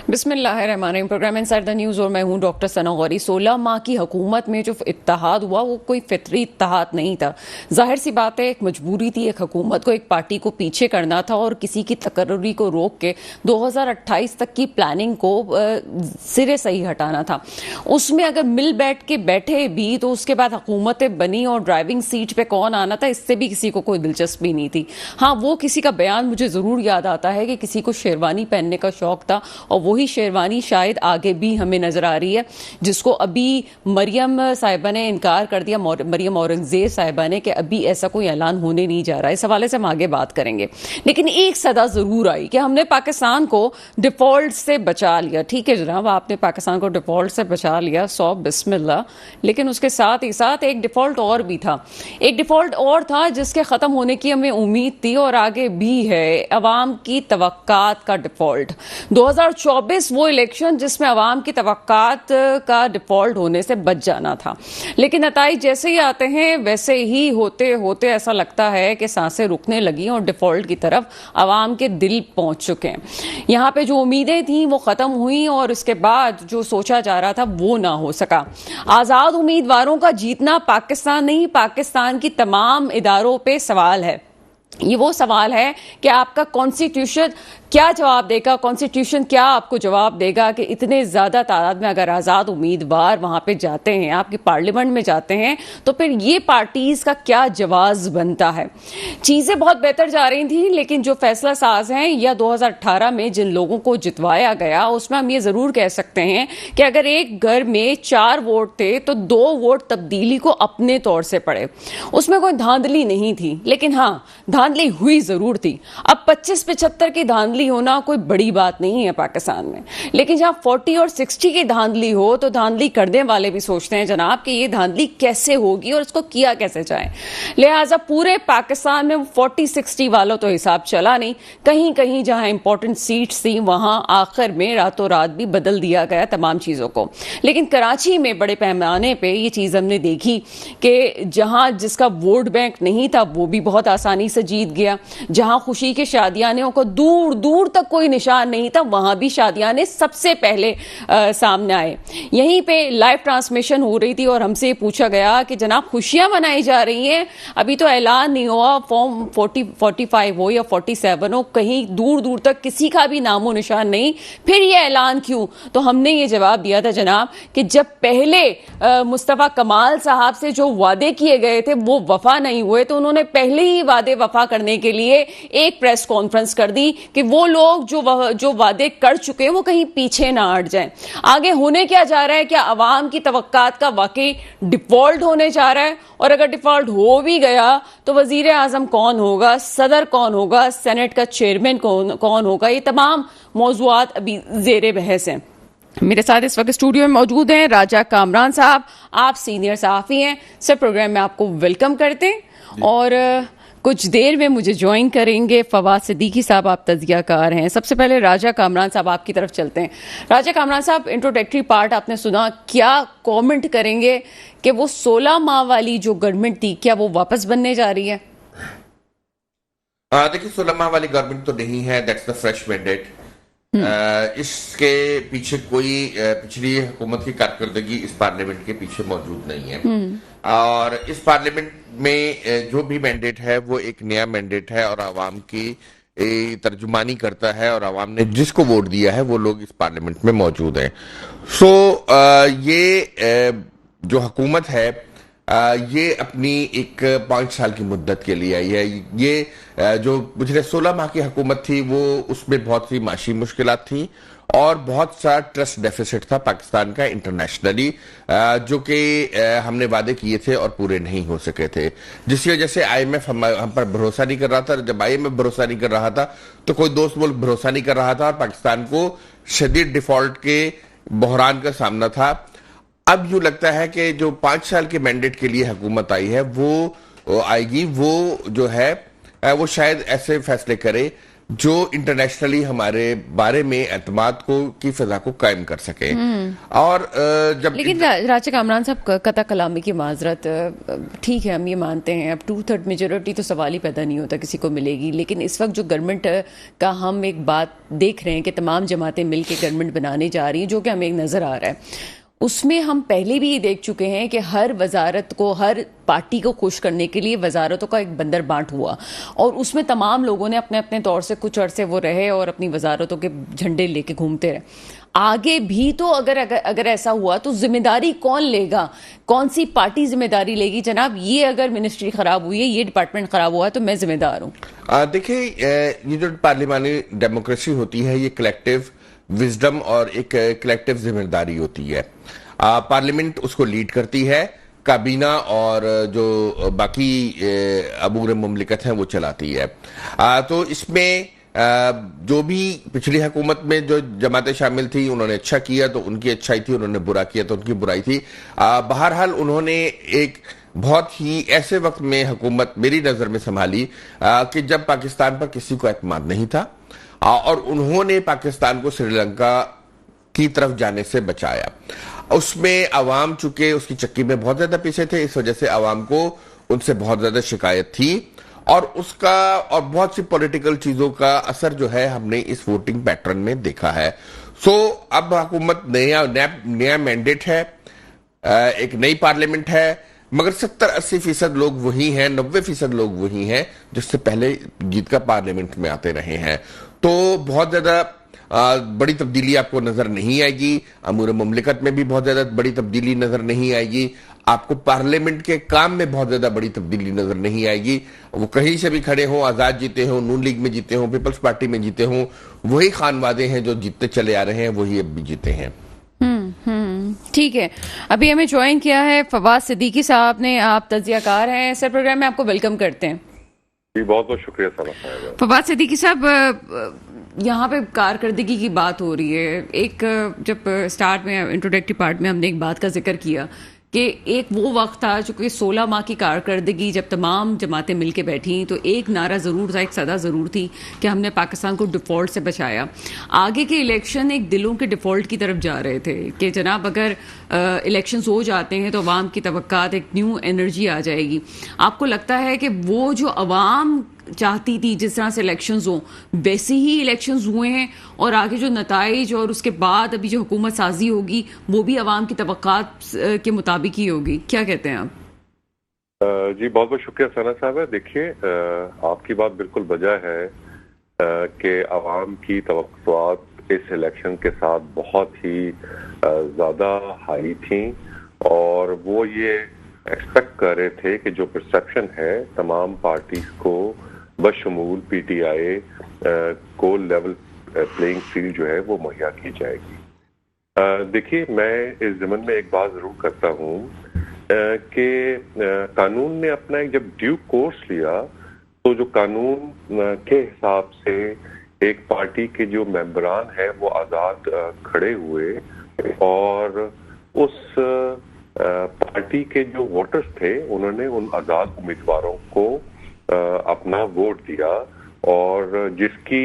बिस्मिल्लाहिर्रहमानिर्रहीम। Programme inside the news और मैं हूं डॉक्टर सना गौरी। 16 माह की हुकूमत में जो इत्तेहाद हुआ वो कोई फितरी इत्तेहाद नहीं था। जाहिर सी बात है, एक मजबूरी थी एक हुकूमत को, एक पार्टी को पीछे करना था और किसी की तकर्रुरी को रोक के 2028 तक की प्लानिंग को सिरे से ही हटाना था। उसमें अगर मिल बैठ के बैठे भी तो उसके बाद हुकूमतें बनी और ड्राइविंग सीट पे कौन आना था इससे भी किसी को कोई दिलचस्पी नहीं थी। हाँ, वो किसी का बयान मुझे ज़रूर याद आता है कि किसी को शेरवानी पहनने का शौक था और वही शेरवानी शायद आगे भी हमें नजर आ रही है, जिसको अभी मरियम साहिबा ने इनकार कर दिया, मरियम औरंगजेब साहिबा ने, कि अभी ऐसा कोई ऐलान होने नहीं जा रहा है। इस हवाले से हम आगे बात करेंगे, लेकिन एक सदा जरूर आई कि हमने पाकिस्तान को डिफॉल्ट से बचा लिया। ठीक है जनाब, आपने पाकिस्तान को डिफॉल्ट से बचा लिया, सौ बिस्मिल्लाह, लेकिन उसके साथ ही साथ एक डिफॉल्ट और भी था। एक डिफॉल्ट और था जिसके खत्म होने की हमें उम्मीद थी और आगे भी है, अवाम की तवक्कात का डिफॉल्ट। 2024 वो इलेक्शन जिसमें अवाम की तवक्कात का डिफॉल्ट होने से बच जाना था, लेकिन नताइज जैसे ही आते हैं वैसे ही होते होते ऐसा लगता है कि सांसें रुकने लगी और डिफॉल्ट की तरफ अवाम के दिल पहुंच चुके हैं। यहां पे जो उम्मीदें थी वो खत्म हुई और इसके बाद जो सोचा जा रहा था वो ना हो सका। आजाद उम्मीदवारों का जीतना पाकिस्तान नहीं, पाकिस्तान की तमाम इदारों पे सवाल है। ये वो सवाल है कि आपका कॉन्स्टिट्यूशन क्या जवाब देगा, कॉन्स्टिट्यूशन क्या आपको जवाब देगा कि इतने ज्यादा तादाद में अगर आजाद उम्मीदवार वहां पे जाते हैं, आपकी पार्लियामेंट में जाते हैं, तो फिर ये पार्टीज का क्या जवाब बनता है। चीजें बहुत बेहतर जा रही थी, लेकिन जो फैसला साज हैं या 2018 में जिन लोगों को जितवाया गया उसमें हम ये जरूर कह सकते हैं कि अगर एक घर में 4 वोट थे तो 2 वोट तब्दीली को अपने तौर से पड़े। उसमें कोई धांधली नहीं थी, लेकिन हाँ धांधली हुई जरूर थी। अब 25-75 की धांधली होना कोई बड़ी बात नहीं है पाकिस्तान में, लेकिन जहां 40 और 60 की धांधली हो तो धांधली करने वाले भी सोचते हैं जनाब कि ये धांधली कैसे होगी और इसको किया कैसे जाए। लिहाजा पूरे पाकिस्तान में 40-60 वालों तो हिसाब चला नहीं, कहीं कहीं जहां इंपॉर्टेंट सीट्स थी वहां आखिर में रातों रात भी बदल दिया गया तमाम चीजों को। लेकिन कराची में बड़े पैमाने पर यह चीज हमने देखी कि जहां जिसका वोट बैंक नहीं था वो भी बहुत आसानी से जीत गया। जहां खुशी के शादियाने को दूर दूर तक कोई निशान नहीं था, वहां भी शादियाने सबसे पहले सामने आए। यहीं पे लाइव ट्रांसमिशन हो रही थी और हमसे पूछा गया कि जनाब खुशियां मनाई जा रही हैं, अभी तो ऐलान नहीं हुआ, फॉर्म 45 हो या 47 हो, कहीं दूर दूर तक किसी का भी नामो निशान नहीं, फिर ये ऐलान क्यों? तो हमने ये जवाब दिया था जनाब कि जब पहले मुस्तफा कमाल साहब से जो वादे किए गए थे वो वफा नहीं हुए, तो उन्होंने पहले ही वादे वफा करने के लिए एक प्रेस कॉन्फ्रेंस कर दी कि वो लोग जो वादे कर चुके हैं वो कहीं पीछे ना हट जाएं। आगे होने क्या जा रहा है? क्या अवाम की तवक्कात का वाकई डिफॉल्ट होने जा रहा है? और अगर डिफॉल्ट हो भी गया तो वजीर आजम कौन होगा, सदर कौन होगा, सेनेट का चेयरमैन कौन होगा? ये तमाम मौजूआत अभी जेर बहस हैं। मेरे साथ इस वक्त स्टूडियो में मौजूद हैं राजा कामरान साहब, आप सीनियर सहाफी हैं। सर, प्रोग्राम में आपको वेलकम करते हैं और कुछ देर में मुझे ज्वाइन करेंगे फवाद सिद्दीकी साहब, आप तज़कियाकार हैं। सबसे पहले राजा कामरान साहब आपकी तरफ चलते हैं। राजा कामरान साहब, इंट्रोडक्टरी पार्ट आपने सुना, क्या कमेंट करेंगे कि वो 16 माह वाली जो गवर्नमेंट थी क्या वो वापस बनने जा रही है? देखिए, 16 माह वाली गवर्नमेंट तो नहीं है, दैट्स द फ्रेश मैंडेट। इसके पीछे कोई पिछली हुकूमत की कारकर्दगी इस पार्लियामेंट के पीछे मौजूद नहीं है और इस पार्लियामेंट में जो भी मैंडेट है वो एक नया मैंडेट है और आवाम की तर्जुमानी करता है और आवाम ने जिसको वोट दिया है वो लोग इस पार्लियामेंट में मौजूद हैं। ये जो हुकूमत है ये अपनी एक 5 साल की मुद्दत के लिए आई है। ये जो पिछले 16 माह की हुकूमत थी वो उसमें बहुत सी माशी मुश्किलात थी और बहुत सा ट्रस्ट डेफिसिट था पाकिस्तान का इंटरनेशनली, जो कि हमने वादे किए थे और पूरे नहीं हो सके थे, जिसकी वजह से IMF हम पर भरोसा नहीं कर रहा था। जब IMF भरोसा नहीं कर रहा था तो कोई दोस्त मुल्क भरोसा नहीं कर रहा था और पाकिस्तान को शदीद डिफॉल्ट के बहरान का सामना था। अब यूं लगता है कि जो 5 साल के मैंडेट के लिए हुकूमत आई है वो आएगी, वो जो है वो शायद ऐसे फैसले करे जो इंटरनेशनली हमारे बारे में एतमाद को की फिजा को कायम कर सके। और जब लेकिन राजा कामरान साहब, कता कलामी की माजरत, ठीक है हम ये मानते हैं अब 2/3 मेजोरिटी तो सवाल ही पैदा नहीं होता किसी को मिलेगी, लेकिन इस वक्त जो गवर्नमेंट का हम एक बात देख रहे हैं कि तमाम जमातें मिलकर गवर्नमेंट बनाने जा रही हैं, जो कि हमें एक नज़र आ रहा है, उसमें हम पहले भी ये देख चुके हैं कि हर वजारत को, हर पार्टी को खुश करने के लिए वजारतों का एक बंदर बांट हुआ और उसमें तमाम लोगों ने अपने अपने तौर से कुछ अरसे वो रहे और अपनी वजारतों के झंडे लेके घूमते रहे। आगे भी तो अगर ऐसा हुआ तो जिम्मेदारी कौन लेगा? कौन सी पार्टी जिम्मेदारी लेगी? जनाब, ये अगर मिनिस्ट्री खराब हुई है, ये डिपार्टमेंट खराब हुआ तो मैं जिम्मेदार हूँ। देखिए, ये जो पार्लिमानी डेमोक्रेसी होती है, ये कलेक्टिव विजडम और एक कलेक्टिव जिम्मेदारी होती है। पार्लियामेंट उसको लीड करती है, काबीना और जो बाकी अमूर मुमलिकत हैं वो चलाती है। तो इसमें जो भी पिछली हुकूमत में जो जमातें शामिल थी उन्होंने अच्छा किया तो उनकी अच्छाई थी, उन्होंने बुरा किया तो उनकी बुराई थी। बहरहाल उन्होंने एक बहुत ही ऐसे वक्त में हुकूमत मेरी नजर में संभाली कि जब पाकिस्तान पर किसी को एतमाद नहीं था, और उन्होंने पाकिस्तान को श्रीलंका की तरफ जाने से बचाया। उसमें अवाम चूंकि उसकी चक्की में बहुत ज्यादा पीछे थे, इस वजह से अवाम को उनसे बहुत ज्यादा शिकायत थी और उसका और बहुत सी पॉलिटिकल चीजों का असर जो है हमने इस वोटिंग पैटर्न में देखा है। सो अब हुकूमत नया मैंडेट है, एक नई पार्लियामेंट है, मगर 70-80% लोग वही हैं, 90% लोग वही हैं जिससे पहले जीत का पार्लियामेंट में आते रहे हैं। तो बहुत ज्यादा बड़ी तब्दीली आपको नजर नहीं आएगी। अमूर मुमलिकत में भी बहुत ज्यादा बड़ी तब्दीली नजर नहीं आएगी। आपको पार्लियामेंट के काम में बहुत ज्यादा बड़ी तब्दीली नजर नहीं आएगी। वो कहीं से भी खड़े हों, आजाद जीते हों, नून लीग में जीते हों, पीपल्स पार्टी में जीते हों, वही खानवादे हैं जो जीतते चले आ रहे हैं, वही अब भी जीते हैं। ठीक है, अभी हमें ज्वाइन किया है फवाद सिद्दीकी साहब ने। आप तज्जियाकार हैं सर, प्रोग्राम में आपको वेलकम करते हैं जी। बहुत बहुत शुक्रिया साहब। फवाद सिद्दीकी साहब, यहाँ पे कारकर्दगी की बात हो रही है। एक जब स्टार्ट में इंट्रोडक्टरी पार्ट में हमने एक बात का जिक्र किया कि एक वो वक्त था जो कि 16 माह की कारकर्दगी जब तमाम जमातें मिलके बैठी तो एक नारा ज़रूर था, एक सदा ज़रूर थी कि हमने पाकिस्तान को डिफ़ॉल्ट से बचाया। आगे के इलेक्शन एक दिलों के डिफ़ॉल्ट की तरफ जा रहे थे कि जनाब अगर इलेक्शंस हो जाते हैं तो अवाम की तवक्कात, एक न्यू एनर्जी आ जाएगी। आपको लगता है कि वो जो अवाम चाहती थी जिस तरह से इलेक्शंस हों वैसे ही इलेक्शंस हुए हैं और आगे जो नताइज और उसके बाद अभी जो हुकूमत साजी होगी वो भी अवाम की तवक्कात के मुताबिक ही होगी? क्या कहते हैं आप? जी बहुत बहुत शुक्रिया सना साहब। देखिए, आपकी बात बिल्कुल वजह है कि अवाम की तवक्कुआत इस इलेक्शन के साथ बहुत ही ज़्यादा हाई थी और वो ये एक्सपेक्ट कर रहे थे कि जो परसेप्शन है तमाम पार्टीज को बशमूल पीटीआई को लेवल प्लेइंग फील्ड जो है वो मुहैया की जाएगी। देखिए, मैं इस ज़मन में एक बात ज़रूर करता हूँ कि कानून ने अपना एक जब ड्यू कोर्स लिया तो जो कानून के हिसाब से एक पार्टी के जो मेंबरान हैं वो आज़ाद खड़े हुए और उस पार्टी के जो वोटर्स थे उन्होंने उन आज़ाद उम्मीदवारों को अपना वोट दिया और जिसकी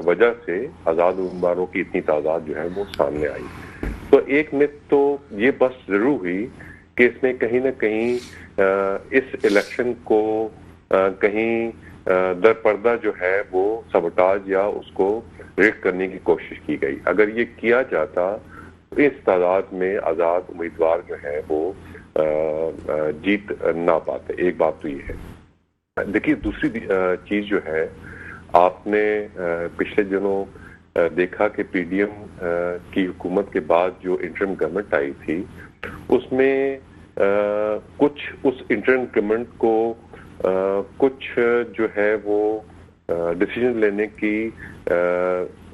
वजह से आज़ाद उम्मीदवारों की इतनी तादाद जो है वो सामने आई। तो एक मिथ तो ये बस जरूर हुई कि इसमें कहीं ना कहीं इस इलेक्शन को कहीं दरपर्दा जो है वो सबटाज या उसको रेड करने की कोशिश की गई। अगर ये किया जाता तो इस तादाद में आज़ाद उम्मीदवार जो है वो जीत ना पाते। एक बात तो ये है। देखिए, दूसरी चीज जो है, आपने पिछले दिनों देखा कि पीडीएम की हुकूमत के बाद जो इंटरिम गवर्नमेंट आई थी उसमें कुछ उस इंटरिम गवर्नमेंट को कुछ जो है वो डिसीजन लेने की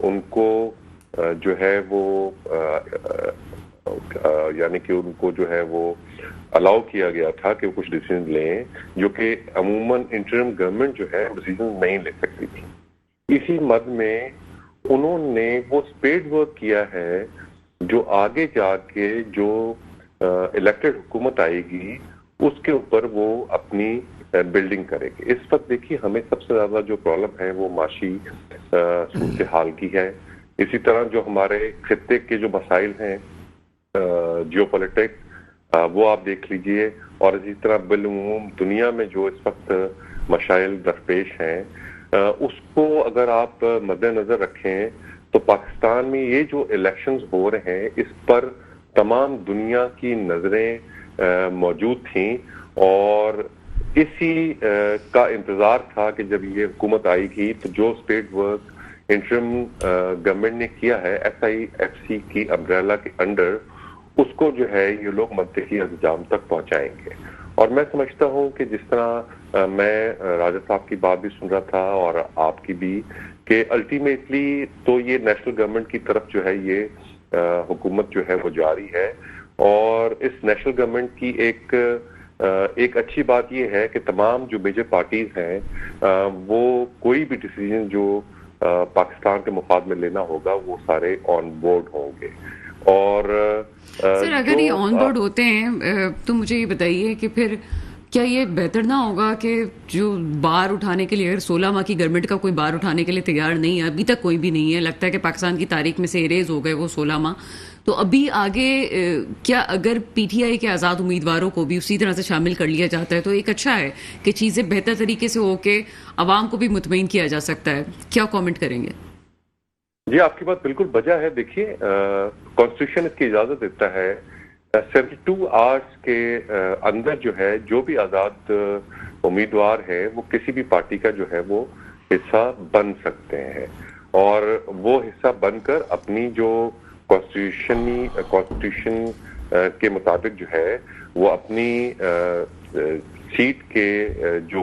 उनको जो है वो यानी कि उनको जो है वो अलाउ किया गया था कि वो कुछ डिसीजन लें जो कि अमूमन इंटरिम गवर्नमेंट जो है डिसीजन नहीं ले सकती थी। इसी मद में उन्होंने वो स्पेड वर्क किया है जो आगे जाके जो इलेक्टेड हुकूमत आएगी उसके ऊपर वो अपनी बिल्डिंग करेंगे। इस वक्त देखिए हमें सबसे ज्यादा जो प्रॉब्लम है वो माशी सूरत हाल की है। इसी तरह जो हमारे खित्ते के जो मसाइल हैं, जियोपॉलिटिक्स, वो आप देख लीजिए, और इसी तरह बिलउमूम दुनिया में जो इस वक्त मशाइल दरपेश हैं, उसको अगर आप मद्देनजर रखें तो पाकिस्तान में ये जो इलेक्शंस हो रहे हैं इस पर तमाम दुनिया की नजरें मौजूद थीं, और इसी का इंतजार था कि जब ये हुकूमत आएगी तो जो स्टेट वर्क इंटरिम गवर्नमेंट ने किया है SIFC की अम्ब्रेला के अंडर, उसको जो है ये लोग मंतकी अंजाम तक पहुंचाएंगे। और मैं समझता हूं कि जिस तरह मैं राजा साहब की बात भी सुन रहा था और आपकी भी, कि अल्टीमेटली तो ये नेशनल गवर्नमेंट की तरफ जो है ये हुकूमत जो है वो जारी है। और इस नेशनल गवर्नमेंट की एक अच्छी बात ये है कि तमाम जो मेजर पार्टीज हैं वो कोई भी डिसीजन जो पाकिस्तान के मुफाद में लेना होगा वो सारे ऑन बोर्ड होंगे। और सर अगर ये ऑन बोर्ड होते हैं तो मुझे ये बताइए कि फिर क्या ये बेहतर ना होगा कि जो बार उठाने के लिए, अगर 16 माह की गवर्नमेंट का कोई बार उठाने के लिए तैयार नहीं है, अभी तक कोई भी नहीं है, लगता है कि पाकिस्तान की तारीख में से इरेज हो गए वो 16 माह, तो अभी आगे क्या अगर PTI के आज़ाद उम्मीदवारों को भी उसी तरह से शामिल कर लिया जाता है तो एक अच्छा है कि चीज़ें बेहतर तरीके से होके आवाम को भी मुतमईन किया जा सकता है। क्या कॉमेंट करेंगे? जी आपकी बात बिल्कुल बजा है। देखिए कॉन्स्टिट्यूशन इसकी इजाजत देता है 72 आवर्स के अंदर जो है जो भी आजाद उम्मीदवार है वो किसी भी पार्टी का जो है वो हिस्सा बन सकते हैं, और वो हिस्सा बनकर अपनी जो कॉन्स्टिट्यूशन के मुताबिक जो है वो अपनी सीट के जो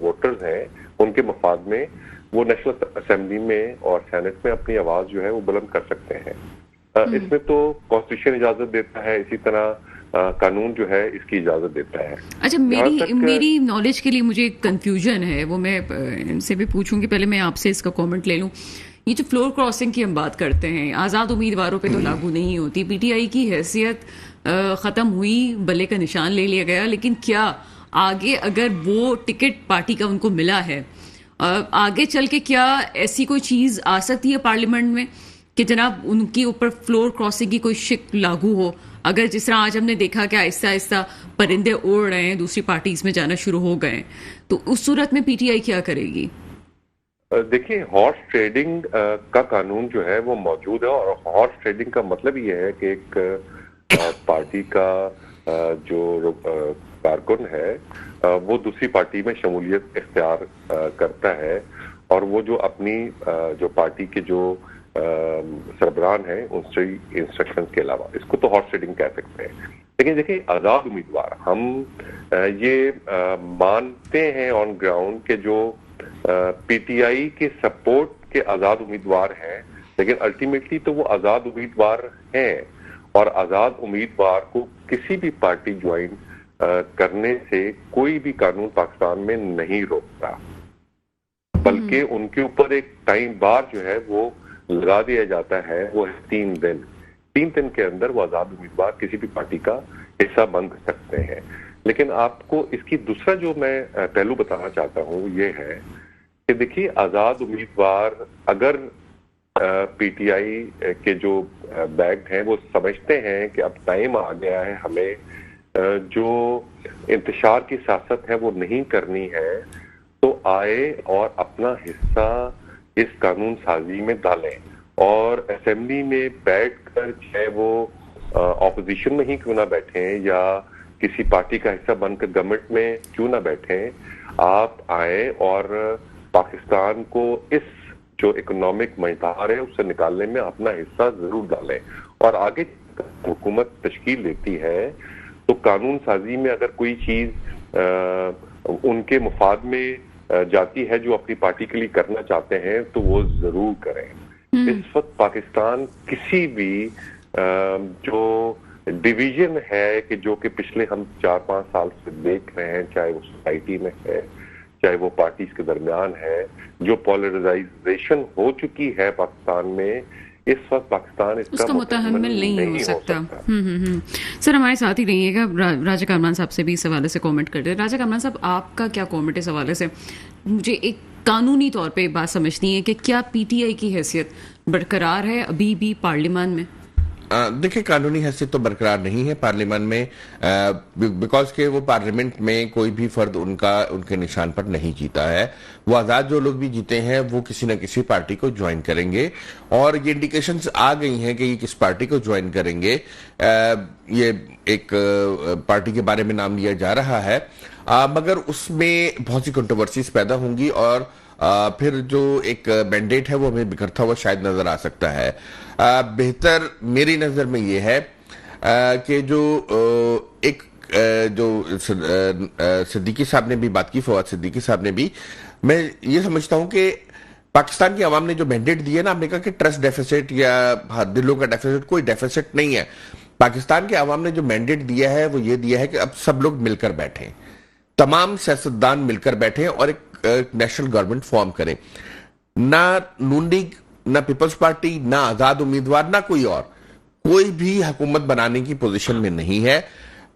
वोटर्स हैं उनके मफाद में वो नेशनल असेंबली में और सेनेट में अपनी आवाज जो है वो बुलंद कर सकते हैं। इसमें तो कॉन्स्टिट्यूशन इजाजत देता है, इसी तरह कानून जो है इसकी इजाजत देता है। अच्छा, मेरी नॉलेज के लिए मुझे एक कंफ्यूजन है, वो मैं इनसे भी पूछूंगी, पहले मैं आपसे इसका कमेंट ले लूं। ये जो फ्लोर क्रॉसिंग की हम बात करते हैं, आज़ाद उम्मीदवारों पे तो लागू नहीं होती, PTI की हैसियत ख़त्म हुई, बल्ले का निशान ले लिया गया, लेकिन क्या आगे अगर वो टिकट पार्टी का उनको मिला है, आगे चल के क्या ऐसी कोई चीज़ आ सकती है पार्लियामेंट में कि जनाब उनके ऊपर फ्लोर क्रॉसिंग की कोई शिक लागू हो? अगर जिस तरह आज हमने देखा कि आहिस्ता आहिस्ता परिंदे उड़ रहे हैं, दूसरी पार्टीज में जाना शुरू हो गए, तो उस सूरत में PTI क्या करेगी? देखिए हॉर्स ट्रेडिंग का कानून जो है वो मौजूद है, और हॉर्स ट्रेडिंग का मतलब ये है कि एक पार्टी का जो कारकुन है वो दूसरी पार्टी में शमूलियत इख्तियार करता है, और वो जो अपनी जो पार्टी के जो सरबरान हैं उनसे इंस्ट्रक्शन के अलावा, इसको तो हॉर्स ट्रेडिंग कह सकते हैं। लेकिन देखिए आजाद उम्मीदवार, हम ये मानते हैं ऑन ग्राउंड के जो PTI के सपोर्ट के आजाद उम्मीदवार हैं, लेकिन अल्टीमेटली तो वो आजाद उम्मीदवार हैं, और आजाद उम्मीदवार को किसी भी पार्टी ज्वाइन करने से कोई भी कानून पाकिस्तान में नहीं रोकता, बल्कि उनके ऊपर एक टाइम बार जो है वो लगा दिया जाता है, वो है 3 दिन। 3 दिन के अंदर वो आजाद उम्मीदवार किसी भी पार्टी का हिस्सा बन सकते हैं। लेकिन आपको इसकी दूसरा जो मैं पहलू बताना चाहता हूँ ये है कि देखिए आजाद उम्मीदवार अगर PTI के जो बैग्ड हैं वो समझते हैं कि अब टाइम आ गया है, हमें जो इंतशार की सियासत है वो नहीं करनी है, तो आए और अपना हिस्सा इस कानून साजी में डालें, और असेंबली में बैठकर चाहे वो ऑपोजिशन में ही क्यों ना बैठे या किसी पार्टी का हिस्सा बनकर गवर्नमेंट में क्यों ना बैठे, आप आए और पाकिस्तान को इस जो इकोनॉमिक मझधार है उससे निकालने में अपना हिस्सा जरूर डालें। और आगे हुकूमत तश्कील लेती है तो कानून साजी में अगर कोई चीज उनके मुफाद में जाती है जो अपनी पार्टी के लिए करना चाहते हैं तो वो जरूर करें। इस वक्त पाकिस्तान किसी भी जो डिवीजन है कि जो कि पिछले हम 4-5 साल से देख रहे हैं, चाहे वो सोसाइटी में है चाहे वो पार्टीज के दरमियान है, जो पोलराइजेशन हो चुकी है पाकिस्तान में, इस वक्त पाकिस्तान इसका उसका मुतहम्मिल नहीं हो सकता। सर हमारे साथ ही रहिएगा, राजा कामरान साहब से भी इस हवाले से कमेंट करते हैं। राजा कामरान साहब, आपका क्या कमेंट इस हवाले से? मुझे एक कानूनी तौर पे एक बात समझनी है कि क्या पीटीआई की हैसियत बरकरार है अभी भी पार्लियामान में? देखिए, कानूनी हैसियत तो बरकरार नहीं है पार्लियामान में, बिकॉज के वो पार्लियामेंट में कोई भी फर्द उनके निशान पर नहीं जीता है। वो आजाद जो लोग भी जीते हैं वो किसी न किसी पार्टी को ज्वाइन करेंगे, और ये इंडिकेशंस आ गई हैं कि ये किस पार्टी को ज्वाइन करेंगे। ये एक पार्टी के बारे में नाम लिया जा रहा है, मगर उसमें बहुत सी कंट्रोवर्सीज पैदा होंगी, और फिर जो एक मैंडेट है वो हमें बिखरता हुआ शायद नजर आ सकता है। बेहतर मेरी नजर में ये है कि जो सिद्दीकी साहब ने भी बात की, फवाद सिद्दीकी साहब ने भी, मैं ये समझता हूं कि पाकिस्तान की आवाम ने जो मैंडेट दिया ना, आपने कहा कि ट्रस्ट डेफिसिट या दिलों का डेफिसिट, कोई डेफिसिट नहीं है। पाकिस्तान की आवाम ने जो मैंडेट दिया है वो ये दिया है कि अब सब लोग मिलकर बैठें, तमाम सियासतदान मिलकर बैठें और एक नेशनल गवर्नमेंट फॉर्म करें। ना नून लीग, ना पीपल्स पार्टी, ना आजाद उम्मीदवार, ना कोई भी हुकूमत बनाने की पोजीशन में नहीं है।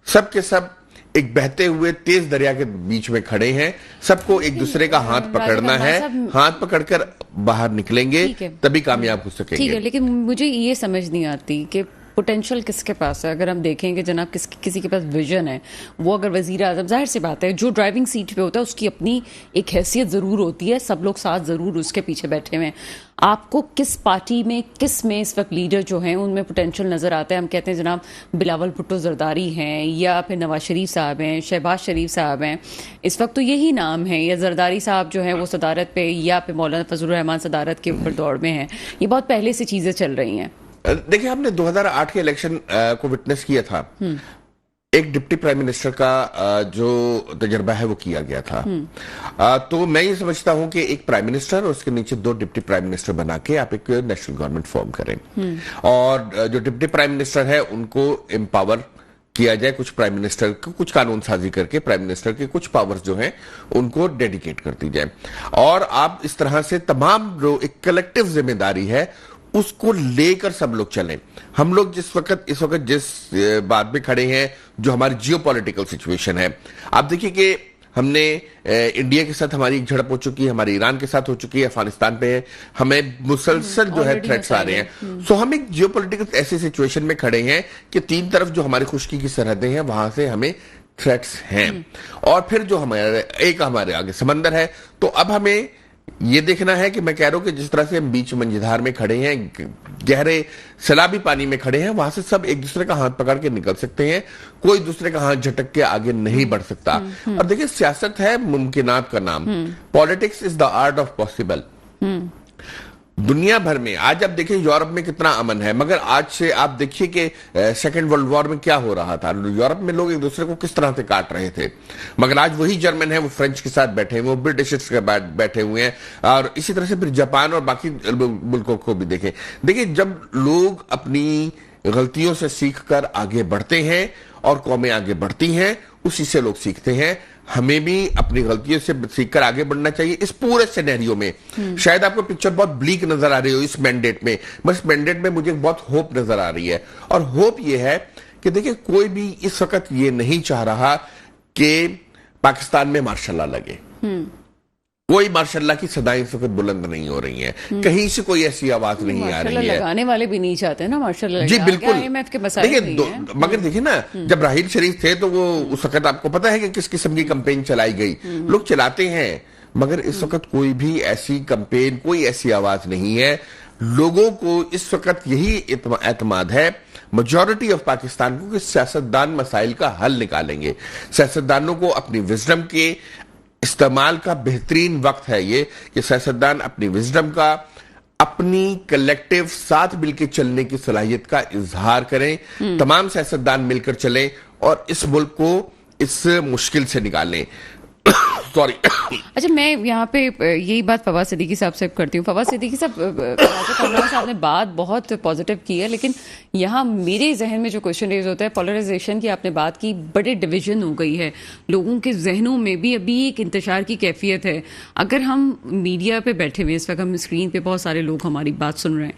सब के सब एक बहते हुए तेज दरिया के बीच में खड़े हैं। सबको एक दूसरे का हाथ पकड़ना है, हाथ पकड़कर बाहर निकलेंगे तभी कामयाब हो सकेंगे। ठीक है, लेकिन मुझे ये समझ नहीं आती कि पोटेंशियल किसके पास है। अगर हम देखेंगे जनाब, किसी के पास विजन है, वो अगर वजीर आजम, जाहिर सी बात है जो ड्राइविंग सीट पे होता है उसकी अपनी एक हैसियत जरूर होती है, सब लोग साथ जरूर उसके पीछे बैठे हुए हैं। आपको किस पार्टी में, किस में इस वक्त लीडर जो हैं उनमें पोटेंशियल नजर आता है? हम कहते हैं जनाब बिलावल भुट्टो जरदारी हैं, या फिर नवाज शरीफ साहब हैं, शहबाज शरीफ साहब हैं, इस वक्त तो यही नाम है, या जरदारी साहब जो है वो सदारत पे, या फिर मौलाना फजलुर रहमान सदारत के ऊपर दौड़ में हैं। ये बहुत पहले से चीजें चल रही हैं। देखिए, हमने 2008 के इलेक्शन को विटनेस किया था। एक डिप्टी प्राइम मिनिस्टर का जो तजर्बा है वो किया गया था। तो मैं ये समझता हूं कि एक प्राइम मिनिस्टर और उसके नीचे 2 डिप्टी प्राइम मिनिस्टर बना के आप एक नेशनल गवर्नमेंट फॉर्म करें, और जो डिप्टी प्राइम मिनिस्टर है उनको एम्पावर किया जाए, कुछ प्राइम मिनिस्टर को कुछ कानून साजी करके प्राइम मिनिस्टर के कुछ पावर्स जो हैं उनको डेडिकेट कर दी जाए, और आप इस तरह से तमाम जो एक कलेक्टिव जिम्मेदारी है उसको लेकर सब लोग चलें। हम लोग इस वक्त जिस बात में खड़े हैं, जो हमारी जियोपॉलिटिकल सिचुएशन है, आप देखिए कि हमने इंडिया के साथ हमारी झड़प हो चुकी है, हमारी ईरान के साथ हो चुकी है, अफगानिस्तान पे है, हमें मुसलसल जो है थ्रेट्स आ रहे हैं। सो हम एक जियोपॉलिटिकल ऐसी सिचुएशन में खड़े हैं कि 3 तरफ जो हमारी खुश्की की सरहदें हैं वहां से हमें थ्रेट्स हैं, और फिर जो हमारे आगे समंदर है। तो अब हमें ये देखना है कि मैं कह रहा हूं कि जिस तरह से हम बीच मंझधार में खड़े हैं, गहरे सैलाबी पानी में खड़े हैं, वहां से सब एक दूसरे का हाथ पकड़ के निकल सकते हैं, कोई दूसरे का हाथ झटक के आगे नहीं बढ़ सकता। और देखिए, सियासत है मुमकिनात का नाम, politics is the art of possible. दुनिया भर में आज आप देखिए यूरोप में कितना अमन है, मगर आज से आप देखिए कि सेकेंड वर्ल्ड वॉर में क्या हो रहा था। यूरोप में लोग एक दूसरे को किस तरह से काट रहे थे, मगर आज वही जर्मन है वो फ्रेंच के साथ बैठे हुए, वो ब्रिटिश के बैठे हुए हैं, और इसी तरह से फिर जापान और बाकी मुल्कों को भी देखें। देखिए, जब लोग अपनी गलतियों से सीखकर आगे बढ़ते हैं और कौमें आगे बढ़ती हैं, उसी से लोग सीखते हैं। हमें भी अपनी गलतियों से सीखकर आगे बढ़ना चाहिए। इस पूरे सिनेरियो में शायद आपको पिक्चर बहुत ब्लीक नजर आ रही हो इस मैंडेट में, बस मैंडेट में मुझे बहुत होप नजर आ रही है, और होप ये है कि देखिए, कोई भी इस वक्त ये नहीं चाह रहा कि पाकिस्तान में मार्शल लॉ लगे। कोई मार्शल की सदाएं इस वक्त बुलंद नहीं हो रही हैं, कहीं से कोई ऐसी आवाज नहीं आ रही है। लगाने वाले भी नहीं चाहते ना मार्शल लॉ। जी बिल्कुल। देखिए, मगर देखिए ना, जब राहील शरीफ थे तो वो उस वक्त आपको पता है कि किस किस्म की कैंपेन चलाई गई। लोग चलाते हैं, मगर इस वक्त कोई भी ऐसी कैंपेन, कोई ऐसी आवाज नहीं है। लोगों को इस वक्त यही एतमाद है, मेजॉरिटी ऑफ पाकिस्तान को, कि सियासतदान मसाइल का हल निकालेंगे। सियासतदानों को अपनी विजडम के इस्तेमाल का बेहतरीन वक्त है ये, कि सियासतदान अपनी विजडम का, अपनी कलेक्टिव साथ मिलकर चलने की सलाहियत का इजहार करें। तमाम सियासतदान मिलकर चलें और इस मुल्क को इस मुश्किल से निकालें। सॉरी। अच्छा, मैं यहाँ पे यही बात फवाद सिद्दीकी साहब से करती हूँ। फवाद सिद्दीकी साहब, राजा कामरान साहब ने बात बहुत पॉजिटिव की है, लेकिन यहाँ मेरे जहन में जो क्वेश्चन रेज होता है, पोलराइजेशन की आपने बात की, बड़े डिवीजन हो गई है, लोगों के जहनों में भी अभी एक इंतशार की कैफियत है। अगर हम मीडिया पे बैठे हुए, इस वक्त हम स्क्रीन पे बहुत सारे लोग हमारी बात सुन रहे हैं,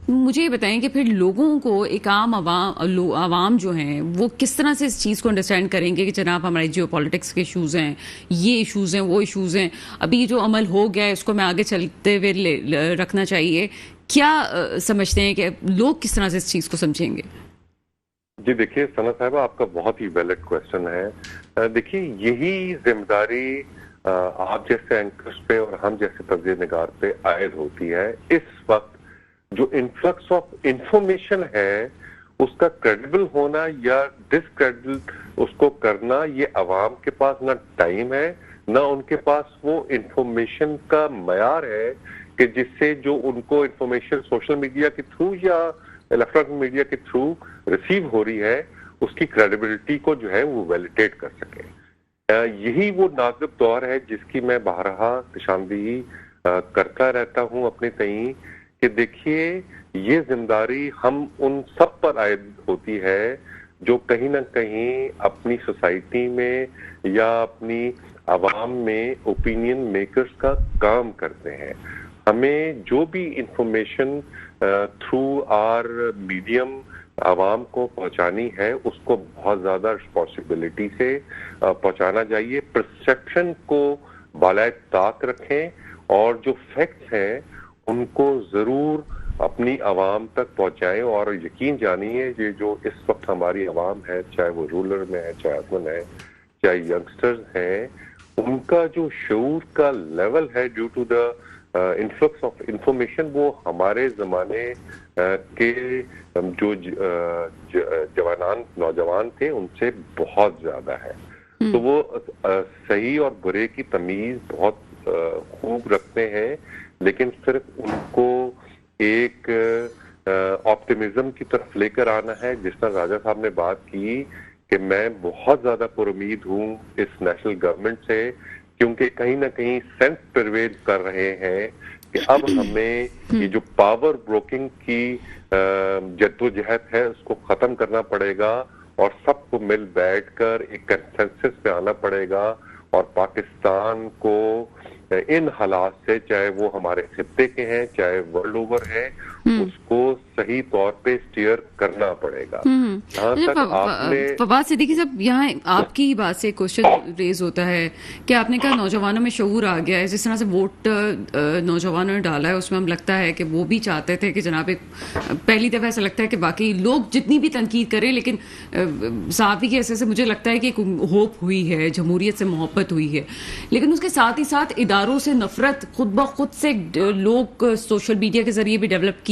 मुझे ये बताएं कि फिर लोगों को एक आम आवाम जो हैं वो किस तरह से इस चीज़ को अंडरस्टैंड करेंगे कि जनाब हमारे जियो पॉलिटिक्स के इश्यूज़ हैं, ये इश्यूज़ हैं, वो इश्यूज़ हैं, अभी जो अमल हो गया है इसको मैं आगे चलते हुए रखना चाहिए। क्या समझते हैं कि लोग किस तरह से इस चीज़ को समझेंगे? जी देखिए सना साहबा, आपका बहुत ही वैलिड क्वेश्चन है। देखिए यही जिम्मेदारी आप जैसे एंकर्स पे और हम जैसे तज्ज़िया निगार पे आयद होती है। इस वक्त जो इन्फ्लक्स ऑफ इंफॉर्मेशन है उसका क्रेडिबल होना या डिसक्रेडिबल उसको करना, ये अवाम के पास ना टाइम है ना उनके पास वो इंफॉर्मेशन का मयार है कि जिससे जो उनको इंफॉर्मेशन सोशल मीडिया के थ्रू या इलेक्ट्रॉनिक मीडिया के थ्रू रिसीव हो रही है उसकी क्रेडिबिलिटी को जो है वो वैलिडेट कर सके। यही वो नाजुक दौर है जिसकी मैं बारहा निशानदेही करता रहता हूं अपने तई कि देखिए ये जिम्मेदारी हम उन सब पर आयद होती है जो कहीं ना कहीं अपनी सोसाइटी में या अपनी आवाम में ओपिनियन मेकर्स का काम करते हैं। हमें जो भी इंफॉर्मेशन थ्रू आर मीडियम आवाम को पहुंचानी है उसको बहुत ज्यादा रिस्पॉन्सिबिलिटी से पहुंचाना चाहिए। परसेप्शन को बालाए ताक रखें और जो फैक्ट्स हैं उनको जरूर अपनी आवाम तक पहुंचाएं। और यकीन जानिए ये जो इस वक्त हमारी आवाम है, चाहे वो रूरल में है, चाहे अर्बन है, चाहे यंगस्टर्स हैं, उनका जो शऊर का लेवल है due to the influx of information वो हमारे जमाने के जो नौजवान थे उनसे बहुत ज्यादा है। तो वो सही और बुरे की तमीज बहुत खूब रखते हैं, लेकिन सिर्फ उनको एक ऑप्टिमिज्म की तरफ लेकर आना है। जिस तरह राजा साहब ने बात की कि मैं बहुत ज्यादा पुरुमीद हूं इस नेशनल गवर्नमेंट से, क्योंकि कहीं ना कहीं सेंस परवेज कर रहे हैं कि अब हमें ये जो पावर ब्रोकिंग की जद्दोजहद है उसको खत्म करना पड़ेगा और सबको मिल बैठकर एक कंसेंसस पे आना पड़ेगा और पाकिस्तान को इन हालात से, चाहे वो हमारे खित्ते के हैं चाहे वर्ल्ड ओवर है, उसको सही तौर पे स्टीयर करना पड़ेगा। फवाद सिद्दीकी साहब, यहाँ आपकी ही बात से एक क्वेश्चन रेज होता है कि आपने कहा नौजवानों में शऊर आ गया है। जिस तरह से वोट नौजवानों ने डाला है उसमें हम लगता है कि वो भी चाहते थे कि जनाब एक पहली दफा ऐसा लगता है कि बाकी लोग जितनी भी तनकीद करें, लेकिन साफी के ऐसे से मुझे लगता है कि एक होप हुई है, जमहूरियत से मोहब्बत हुई है, लेकिन उसके साथ ही साथ इदारों से नफरत खुद ब खुद से लोग सोशल मीडिया के जरिए भी डेवलप की।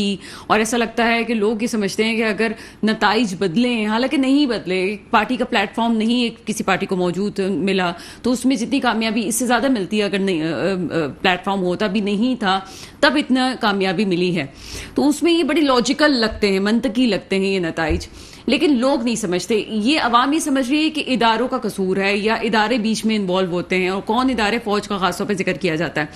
और ऐसा लगता है कि लोग ये समझते हैं कि अगर नताइज बदले, हालांकि नहीं बदले, पार्टी का प्लेटफॉर्म नहीं एक किसी पार्टी को मौजूद मिला तो उसमें जितनी कामयाबी इससे ज्यादा मिलती है, अगर नहीं प्लेटफॉर्म होता भी नहीं था तब इतना कामयाबी मिली है, तो उसमें ये बड़ी लॉजिकल लगते हैं, मंतकी लगते हैं ये नताइज। लेकिन लोग नहीं समझते, ये अवाम ये समझ रही है कि इदारों का कसूर है या इदारे बीच में इन्वॉल्व होते हैं, और कौन इदारे, फौज का खासतौर पर जिक्र किया जाता है।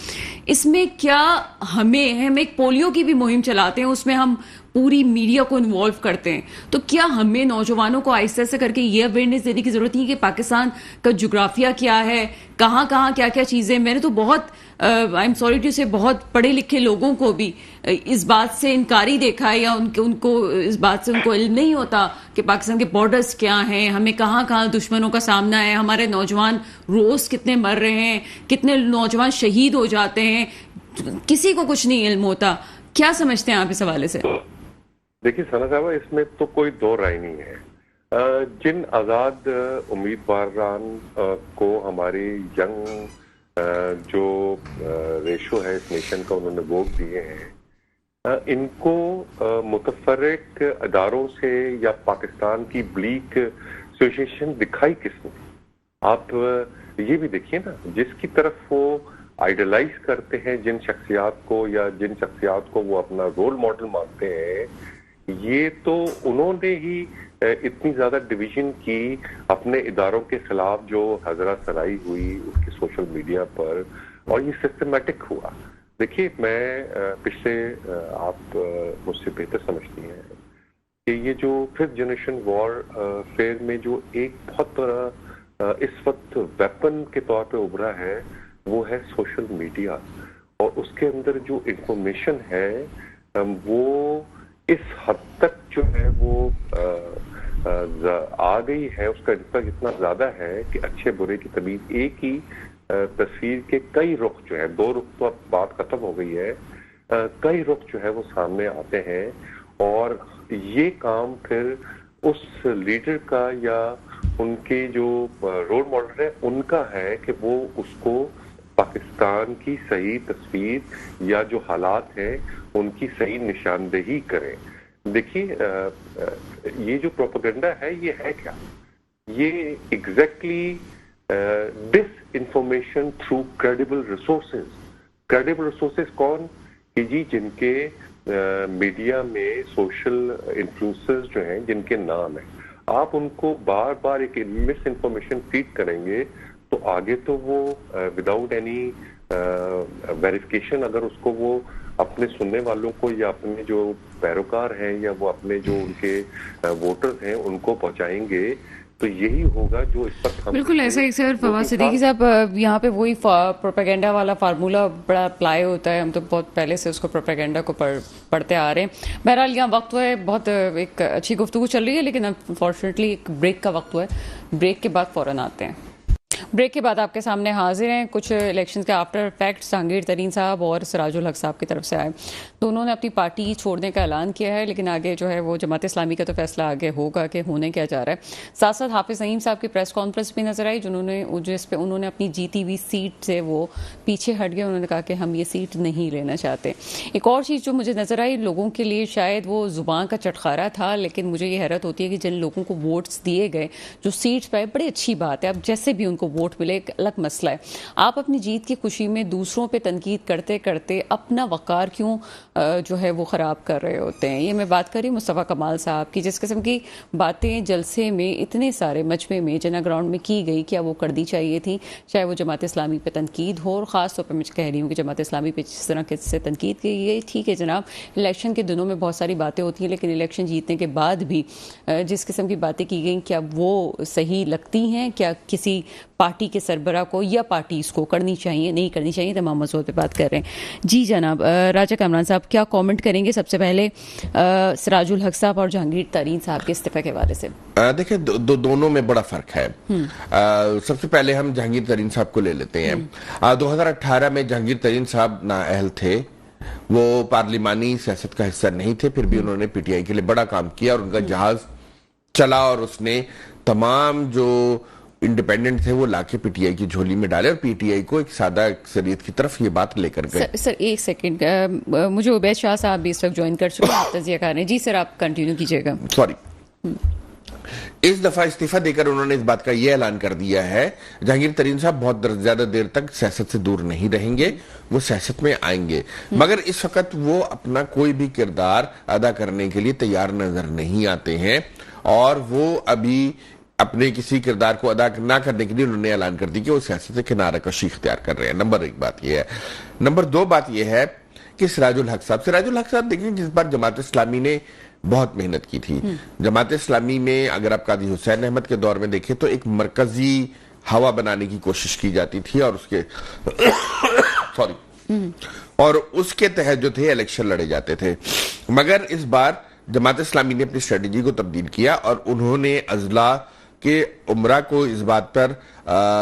इसमें क्या हम एक पोलियो की भी मुहिम चलाते हैं, उसमें हम पूरी मीडिया को इन्वॉल्व करते हैं, तो क्या हमें नौजवानों को आहिस्ता आहिस्ता करके ये अवेयरनेस देने की जरूरत है कि पाकिस्तान का जोग्राफिया क्या है, कहाँ कहाँ क्या क्या चीजें। मैंने तो बहुत आई एम सॉरी टू से बहुत पढ़े लिखे लोगों को भी इस बात से इनकारी देखा है या उनको इस बात से उनको इल्म नहीं होता कि पाकिस्तान के बॉर्डर्स क्या हैं, हमें कहाँ कहाँ दुश्मनों का सामना है, हमारे नौजवान रोज कितने मर रहे हैं, कितने नौजवान शहीद हो जाते हैं, किसी को कुछ नहीं इल्म होता। क्या समझते हैं आप इस हवाले से? देखिए सना साहब, इसमें तो कोई दो राय नहीं है। जिन आजाद उम्मीदवारान को हमारी यंग जो रेशो है इस नेशन का उन्होंने वोट दिए हैं, इनको मुतफर्रिक अदारों से या पाकिस्तान की ब्लीक सिचुएशन दिखाई किसने? आप ये भी देखिए ना, जिसकी तरफ वो आइडलाइज करते हैं जिन शख्सियात को या जिन शख्सियात को वो अपना रोल मॉडल मानते हैं, ये तो उन्होंने ही इतनी ज्यादा डिवीजन की अपने इदारों के खिलाफ जो हजरा सराई हुई उसके सोशल मीडिया पर, और ये सिस्टमेटिक हुआ। देखिए मैं पिछले आप मुझसे बेहतर समझती हैं कि ये जो 5th जनरेशन वॉरफेयर में जो एक बहुत बड़ा इस वक्त वेपन के तौर पे उभरा है वो है सोशल मीडिया, और उसके अंदर जो इंफॉर्मेशन है वो इस हद तक जो है वो आ गई है, उसका रिश्ता इतना ज्यादा है कि अच्छे बुरे की तमीज, एक ही तस्वीर के कई रुख जो है, दो रुख तो अब बात खत्म हो गई है, कई रुख जो है वो सामने आते हैं। और ये काम फिर उस लीडर का या उनके जो रोल मॉडल है उनका है कि वो उसको पाकिस्तान की सही तस्वीर या जो हालात हैं उनकी सही निशानदेही करें। देखिए, ये जो प्रोपेगेंडा है ये है क्या? ये exactly disinformation through credible resources. Credible resources कौन? कि जी जिनके मीडिया में सोशल इन्फ्लुएंसर्स जो हैं, जिनके नाम है, आप उनको बार बार एक मिस इन्फॉर्मेशन फीड करेंगे तो आगे तो वो विदाउट एनी वेरिफिकेशन अगर उसको वो अपने सुनने वालों को या अपने जो पैरोकार हैं या वो अपने जो उनके वोटर्स हैं उनको पहुंचाएंगे, तो यही होगा जो इस पर बिल्कुल ऐसा ही सर। फवाद सिद्दीकी साहब, यहाँ पे वही प्रोपेगेंडा वाला फार्मूला बड़ा अप्लाई होता है। हम तो बहुत पहले से उसको प्रोपेगेंडा को पढ़ते आ रहे हैं। बहरहाल यहाँ वक्त है, बहुत एक अच्छी गुफ्तगू चल रही है, लेकिन अनफॉर्चुनेटली एक ब्रेक का वक्त हुआ है। ब्रेक के बाद फौरन आते हैं। ब्रेक के बाद आपके सामने हाजिर हैं कुछ इलेक्शंस के आफ्टर फैक्ट्स जहांगीर तरीन साहब और सिराजुल हक साहब की तरफ से आए। दोनों ने अपनी पार्टी छोड़ने का ऐलान किया है, लेकिन आगे जो है वो जमात इस्लामी का तो फैसला आगे होगा कि होने क्या जा रहा है। साथ साथ हाफिज नईम साहब की प्रेस कॉन्फ्रेंस भी नजर आई, जिस पे उन्होंने अपनी जीती हुई सीट से वो पीछे हट गए। उन्होंने कहा कि हम ये सीट नहीं लेना चाहते। एक और चीज़ जो मुझे नजर आई, लोगों के लिए शायद वो जुबान का चटखारा था, लेकिन मुझे ये हैरत होती है कि जिन लोगों को वोट्स दिए गए, जो सीट्स पाए, बड़ी अच्छी बात है। अब जैसे भी उनको वोट मिले, एक अलग मसला है। आप अपनी जीत की खुशी में दूसरों पे तनकीद करते करते अपना वकार क्यों जो है वो खराब कर रहे होते हैं? ये मैं बात कर रही हूँ मुस्तफ़ा कमाल साहब की, जिस किस्म की बातें जलसे में इतने सारे मजमे में जना ग्राउंड में की गई, क्या वो कर दी चाहिए थी? चाहे वो जमात इस्लामी पे तनकीद हो, और ख़ास तौर पर मैं कह रही हूँ कि जमात इस्लामी पे जिस तरह से तनकीद की गई, ठीक है जनाब, इलेक्शन के दिनों में बहुत सारी बातें होती हैं, लेकिन इलेक्शन जीतने के बाद भी जिस किस्म की बातें की गई, क्या वो सही लगती हैं? क्या किसी पार्टी के सरबरा को या पार्टी इसको करनी चाहिए, नहीं करनी चाहिए? तमाम मौजूद पे बात कर रहे हैं। जी जनाब, राजा कामरान साहब क्या कमेंट करेंगे सबसे पहले सिराजुल हक साहब और जहांगीर तरीन साहब के इस्तीफे के हवाले से? देखिए, दोनों में बड़ा फर्क है। सबसे पहले हम जहांगीर तरीन साहब को ले लेते हैं। 2018 में जहांगीर तरीन साहब नाअहल थे, वो पार्लिमानी सियासत का हिस्सा नहीं थे, फिर भी उन्होंने पीटीआई के लिए बड़ा काम किया और उनका जहाज चला और उसने तमाम जो इंडिपेंडेंट थे वो लाके पीटीआई की झोली में डाले और पीटीआई को एक सादा अक्सरियत की तरफ ये बात लेकर गए। सर एक सेकंड, मुझे उबैद शाह साहब भी इस वक्त ज्वाइन कर चुके हैं, तजिया कर रहे हैं। जी सर, आप कंटिन्यू कीजिएगा। सॉरी, इस दफा इस्तीफा देकर उन्होंने इस बात का यह ऐलान कर दिया है, जहांगीर तरीन साहब बहुत ज्यादा देर तक सियासत से दूर नहीं रहेंगे, वो सियासत में आएंगे, मगर इस वक्त वो अपना कोई भी किरदार अदा करने के लिए तैयार नजर नहीं आते हैं और वो अभी अपने किसी किरदार को अदा ना करने के लिए उन्होंने ऐलान कर दी कि वो सियासत से किनारा कशी इख्तियार कर रहे हैं। नंबर एक बात यह है। नंबर दो बात यह है कि सिराजुल हक साहब देखिए, जिस बार जमात इस्लामी ने बहुत मेहनत की थी, जमात इस्लामी में अगर आप काजी हुसैन अहमद के दौर में देखें तो एक मरकजी हवा बनाने की कोशिश की जाती थी और उसके और उसके तहत जो थे इलेक्शन लड़े जाते थे। मगर इस बार जमात इस्लामी ने अपनी स्ट्रेटेजी को तब्दील किया और उन्होंने अजला के उमरा को इस बात पर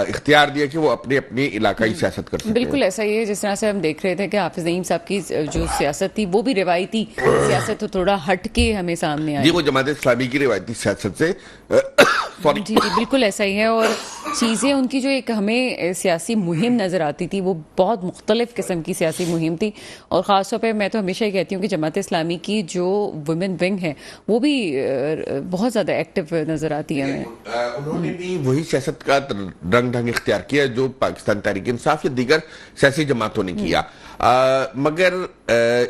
इख्तियार दिया कि वो अपनी अपनी इलाकाई सियासत कर सकते। बिल्कुल ऐसा ही है, जिस तरह से हम देख रहे थे कि हाफिज नईम साहब की जो सियासत थी वो भी रिवायती सियासत तो थोड़ा हट के हमें सामने आई। जी, वो जमात इस्लामी की रिवायती सियासत से जी बिल्कुल ऐसा ही है। और चीज़ें उनकी जो एक हमें सियासी मुहिम नज़र आती थी वो बहुत मुख्तलिफ किस्म की सियासी मुहिम थी। और ख़ास तौर पर मैं तो हमेशा ही कहती हूँ कि जमात इस्लामी की जो वुमेन विंग है वो भी बहुत ज़्यादा एक्टिव नज़र आती है हमें। उन्होंने भी वही सियासत का रंग ढंग इख्तियार किया जो पाकिस्तान तहरीक इंसाफ या दीगर सियासी जमातों ने किया। मगर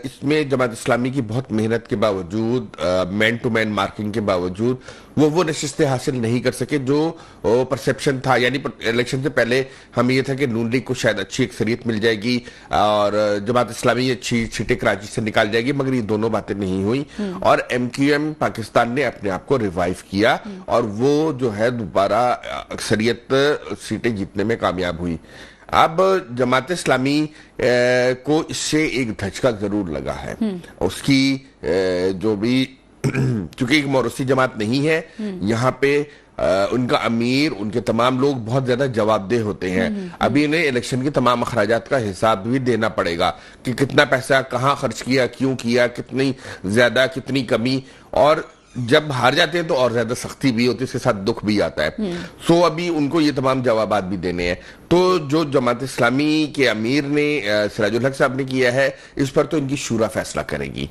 इसमें जमात इस्लामी की बहुत मेहनत के बावजूद, मैन टू मैन मार्किंग के बावजूद वो नशिस्तें हासिल नहीं कर सके जो परसेप्शन था। यानी इलेक्शन से पहले हम ये था कि नून लीग को शायद अच्छी अक्सरियत मिल जाएगी और जमात इस्लामी अच्छी सीटें कराची से निकाल जाएगी, मगर ये दोनों बातें नहीं हुई और MQM पाकिस्तान ने अपने आप को रिवाइव किया और वो जो है दोबारा अक्सरियत सीटें जीतने में कामयाब हुई। अब जमात इस्लामी को इससे एक धचका जरूर लगा है। उसकी जो भी चूंकि एक मौरूसी जमात नहीं है, यहाँ पे उनका अमीर, उनके तमाम लोग बहुत ज्यादा जवाबदेह होते हैं। अभी इन्हें इलेक्शन के तमाम अखराजात का हिसाब भी देना पड़ेगा कि कितना पैसा कहाँ खर्च किया, क्यों किया, कितनी ज्यादा कितनी कमी, और जब हार जाते हैं तो और ज्यादा सख्ती भी होती है, इसके साथ दुख भी आता है। सो अभी उनको ये तमाम जवाबात भी देने हैं। तो जो जमात इस्लामी के अमीर ने सिराजुल हक साहब ने किया है, इस पर तो इनकी शूरा फैसला करेगी।